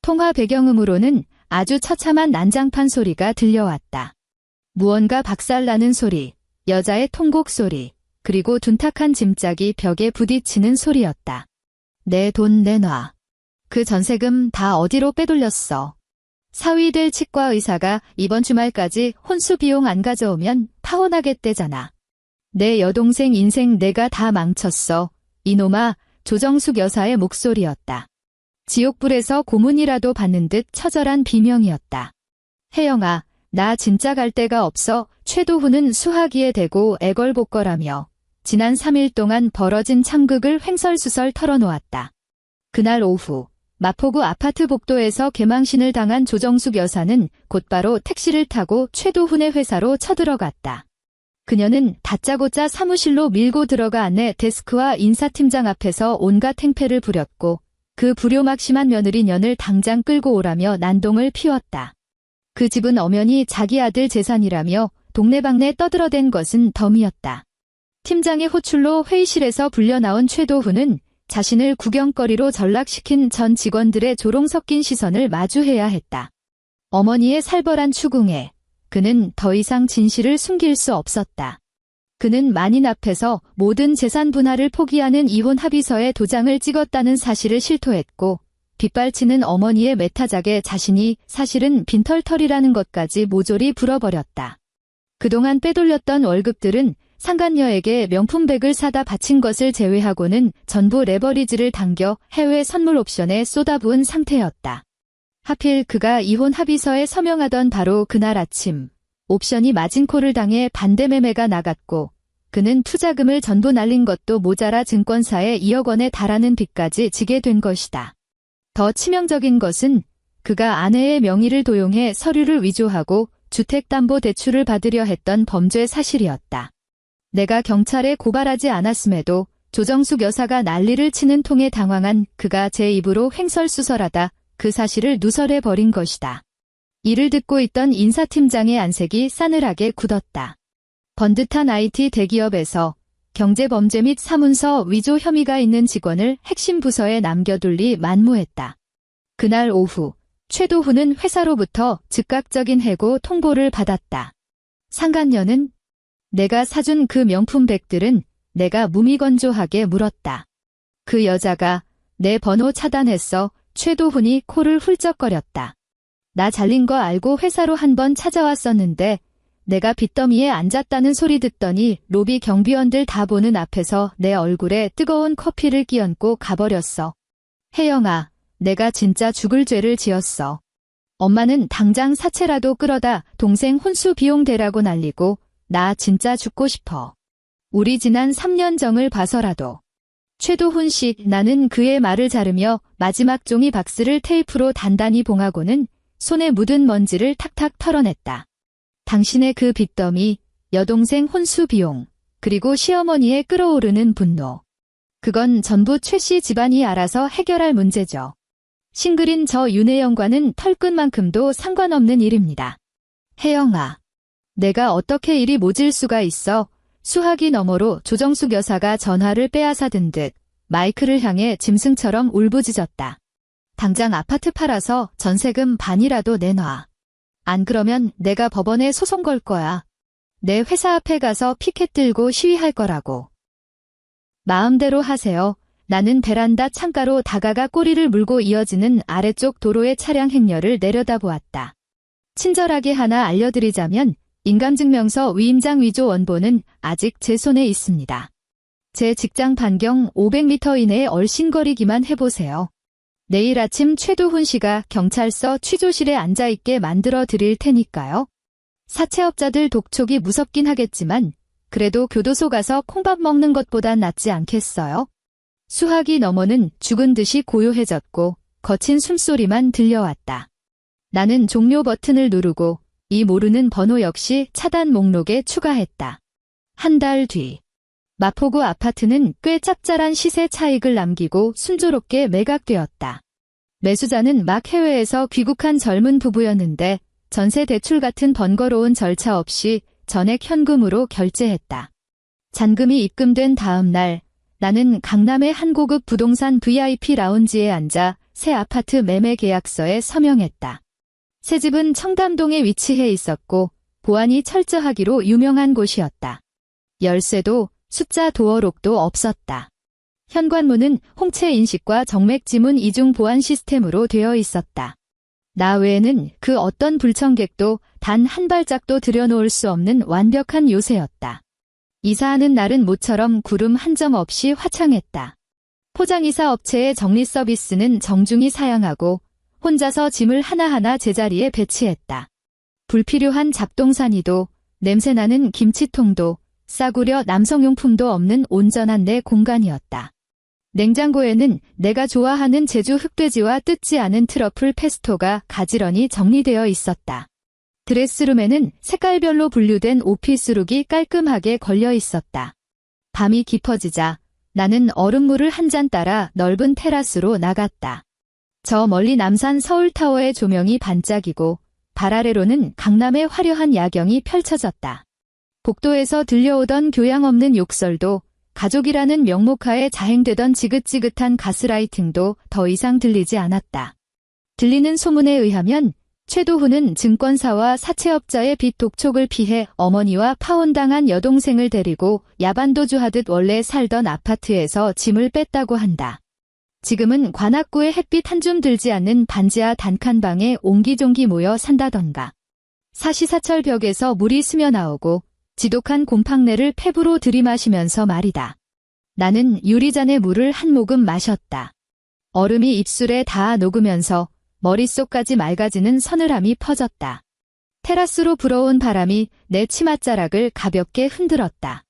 통화 배경음으로는 아주 처참한 난장판 소리가 들려왔다. 무언가 박살나는 소리, 여자의 통곡 소리, 그리고 둔탁한 짐짝이 벽에 부딪히는 소리였다. 내 돈 내놔. 그 전세금 다 어디로 빼돌렸어? 사위될 치과 의사가 이번 주말까지 혼수 비용 안 가져오면 파혼하겠대잖아. 내 여동생 인생 내가 다 망쳤어. 이놈아. 조정숙 여사의 목소리였다. 지옥불에서 고문이라도 받는 듯 처절한 비명이었다. 혜영아, 나 진짜 갈 데가 없어. 최도훈은 수화기에 대고 애걸복걸하며 지난 3일 동안 벌어진 참극을 횡설수설 털어놓았다. 그날 오후 마포구 아파트 복도에서 개망신을 당한 조정숙 여사는 곧바로 택시를 타고 최도훈의 회사로 쳐들어갔다. 그녀는 다짜고짜 사무실로 밀고 들어가 안내 데스크와 인사팀장 앞에서 온갖 행패를 부렸고 그 불효막심한 며느리 년을 당장 끌고 오라며 난동을 피웠다. 그 집은 엄연히 자기 아들 재산이라며 동네방네 떠들어댄 것은 덤이었다. 팀장의 호출로 회의실에서 불려나온 최도훈은 자신을 구경거리로 전락시킨 전 직원들의 조롱 섞인 시선을 마주해야 했다. 어머니의 살벌한 추궁에 그는 더 이상 진실을 숨길 수 없었다. 그는 만인 앞에서 모든 재산 분할을 포기하는 이혼 합의서에 도장을 찍었다는 사실을 실토했고 빗발치는 어머니의 메타작에 자신이 사실은 빈털털이라는 것까지 모조리 불어버렸다. 그동안 빼돌렸던 월급들은 상간녀에게 명품백을 사다 바친 것을 제외하고는 전부 레버리지를 당겨 해외 선물 옵션에 쏟아부은 상태였다. 하필 그가 이혼 합의서에 서명하던 바로 그날 아침, 옵션이 마진콜을 당해 반대 매매가 나갔고 그는 투자금을 전부 날린 것도 모자라 증권사에 2억 원에 달하는 빚까지 지게 된 것이다. 더 치명적인 것은 그가 아내의 명의를 도용해 서류를 위조하고 주택담보대출을 받으려 했던 범죄 사실이었다. 내가 경찰에 고발하지 않았음에도 조정숙 여사가 난리를 치는 통에 당황한 그가 제 입으로 횡설수설하다 그 사실을 누설해버린 것이다. 이를 듣고 있던 인사팀장의 안색이 싸늘하게 굳었다. 번듯한 IT 대기업에서 경제범죄 및 사문서 위조 혐의가 있는 직원을 핵심 부서에 남겨둘 리 만무했다. 그날 오후 최도훈은 회사로부터 즉각적인 해고 통보를 받았다. 상간녀는 내가 사준 그 명품백들은 내가 무미건조하게 물었다. 그 여자가 내 번호 차단했어. 최도훈이 코를 훌쩍거렸다. 나 잘린 거 알고 회사로 한번 찾아왔었는데 내가 빚더미에 앉았다는 소리 듣더니 로비 경비원들 다 보는 앞에서 내 얼굴에 뜨거운 커피를 끼얹고 가버렸어. 혜영아, 내가 진짜 죽을 죄를 지었어. 엄마는 당장 사채라도 끌어다 동생 혼수 비용 대라고 날리고 나 진짜 죽고 싶어. 우리 지난 3년 정을 봐서라도. 최도훈 씨, 나는 그의 말을 자르며 마지막 종이 박스를 테이프로 단단히 봉하고는 손에 묻은 먼지를 탁탁 털어냈다. 당신의 그 빚더미, 여동생 혼수 비용, 그리고 시어머니의 끓어오르는 분노. 그건 전부 최 씨 집안이 알아서 해결할 문제죠. 싱글인 저 윤혜영과는 털끝만큼도 상관없는 일입니다. 혜영아, 내가 어떻게 이리 모질 수가 있어. 수화기 너머로 조정숙 여사가 전화를 빼앗아든 듯 마이크를 향해 짐승처럼 울부짖었다. 당장 아파트 팔아서 전세금 반이라도 내놔. 안 그러면 내가 법원에 소송 걸 거야. 내 회사 앞에 가서 피켓 들고 시위할 거라고. 마음대로 하세요. 나는 베란다 창가로 다가가 꼬리를 물고 이어지는 아래쪽 도로의 차량 행렬을 내려다보았다. 친절하게 하나 알려드리자면 인감증명서 위임장 위조 원본은 아직 제 손에 있습니다. 제 직장 반경 500m 이내에 얼씬거리기만 해보세요. 내일 아침 최도훈 씨가 경찰서 취조실에 앉아있게 만들어 드릴 테니까요. 사채업자들 독촉이 무섭긴 하겠지만 그래도 교도소 가서 콩밥 먹는 것보단 낫지 않겠어요? 수화기 너머는 죽은 듯이 고요해졌고 거친 숨소리만 들려왔다. 나는 종료 버튼을 누르고 이 모르는 번호 역시 차단 목록에 추가했다. 한 달 뒤. 마포구 아파트는 꽤 짭짤한 시세 차익을 남기고 순조롭게 매각되었다. 매수자는 막 해외에서 귀국한 젊은 부부였는데 전세 대출 같은 번거로운 절차 없이 전액 현금으로 결제했다. 잔금이 입금된 다음 날 나는 강남의 한 고급 부동산 VIP 라운지에 앉아 새 아파트 매매 계약서에 서명했다. 새 집은 청담동에 위치해 있었고 보안이 철저하기로 유명한 곳이었다. 열쇠도 숫자 도어록도 없었다. 현관문은 홍채 인식과 정맥 지문 이중 보안 시스템으로 되어 있었다. 나 외에는 그 어떤 불청객도 단 한 발짝도 들여놓을 수 없는 완벽한 요새였다. 이사하는 날은 모처럼 구름 한 점 없이 화창했다. 포장이사 업체의 정리 서비스는 정중히 사양하고 혼자서 짐을 하나하나 제자리에 배치했다. 불필요한 잡동사니도 냄새나는 김치통도 싸구려 남성용품도 없는 온전한 내 공간이었다. 냉장고에는 내가 좋아하는 제주 흑돼지와 뜯지 않은 트러플 페스토가 가지런히 정리되어 있었다. 드레스룸에는 색깔별로 분류된 오피스룩이 깔끔하게 걸려 있었다. 밤이 깊어지자 나는 얼음물을 한 잔 따라 넓은 테라스로 나갔다. 저 멀리 남산 서울타워의 조명이 반짝이고 발 아래로는 강남의 화려한 야경이 펼쳐졌다. 복도에서 들려오던 교양 없는 욕설도 가족이라는 명목하에 자행되던 지긋지긋한 가스라이팅도 더 이상 들리지 않았다. 들리는 소문에 의하면 최도훈은 증권사와 사채업자의 빚 독촉을 피해 어머니와 파혼당한 여동생을 데리고 야반도주하듯 원래 살던 아파트에서 짐을 뺐다고 한다. 지금은 관악구에 햇빛 한 줌 들지 않는 반지하 단칸방에 옹기종기 모여 산다던가. 사시사철 벽에서 물이 스며나오고 지독한 곰팡내를 폐부로 들이마시면서 말이다. 나는 유리잔의 물을 한 모금 마셨다. 얼음이 입술에 닿아 녹으면서 머릿속까지 맑아지는 서늘함이 퍼졌다. 테라스로 불어온 바람이 내 치맛자락을 가볍게 흔들었다.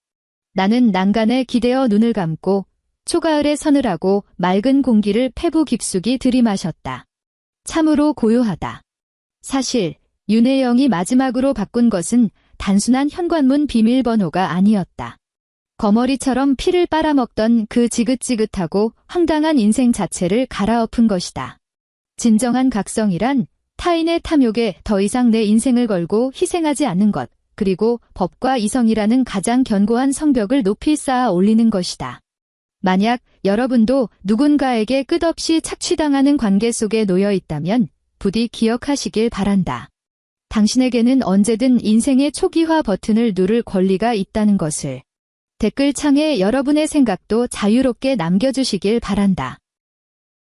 나는 난간에 기대어 눈을 감고 초가을의 서늘하고 맑은 공기를 폐부 깊숙이 들이마셨다. 참으로 고요하다. 사실 윤혜영이 마지막으로 바꾼 것은 단순한 현관문 비밀번호가 아니었다. 거머리처럼 피를 빨아먹던 그 지긋지긋하고 황당한 인생 자체를 갈아엎은 것이다. 진정한 각성이란 타인의 탐욕에 더 이상 내 인생을 걸고 희생하지 않는 것, 그리고 법과 이성이라는 가장 견고한 성벽을 높이 쌓아 올리는 것이다. 만약 여러분도 누군가에게 끝없이 착취당하는 관계 속에 놓여 있다면 부디 기억하시길 바란다. 당신에게는 언제든 인생의 초기화 버튼을 누를 권리가 있다는 것을. 댓글창에 여러분의 생각도 자유롭게 남겨주시길 바란다.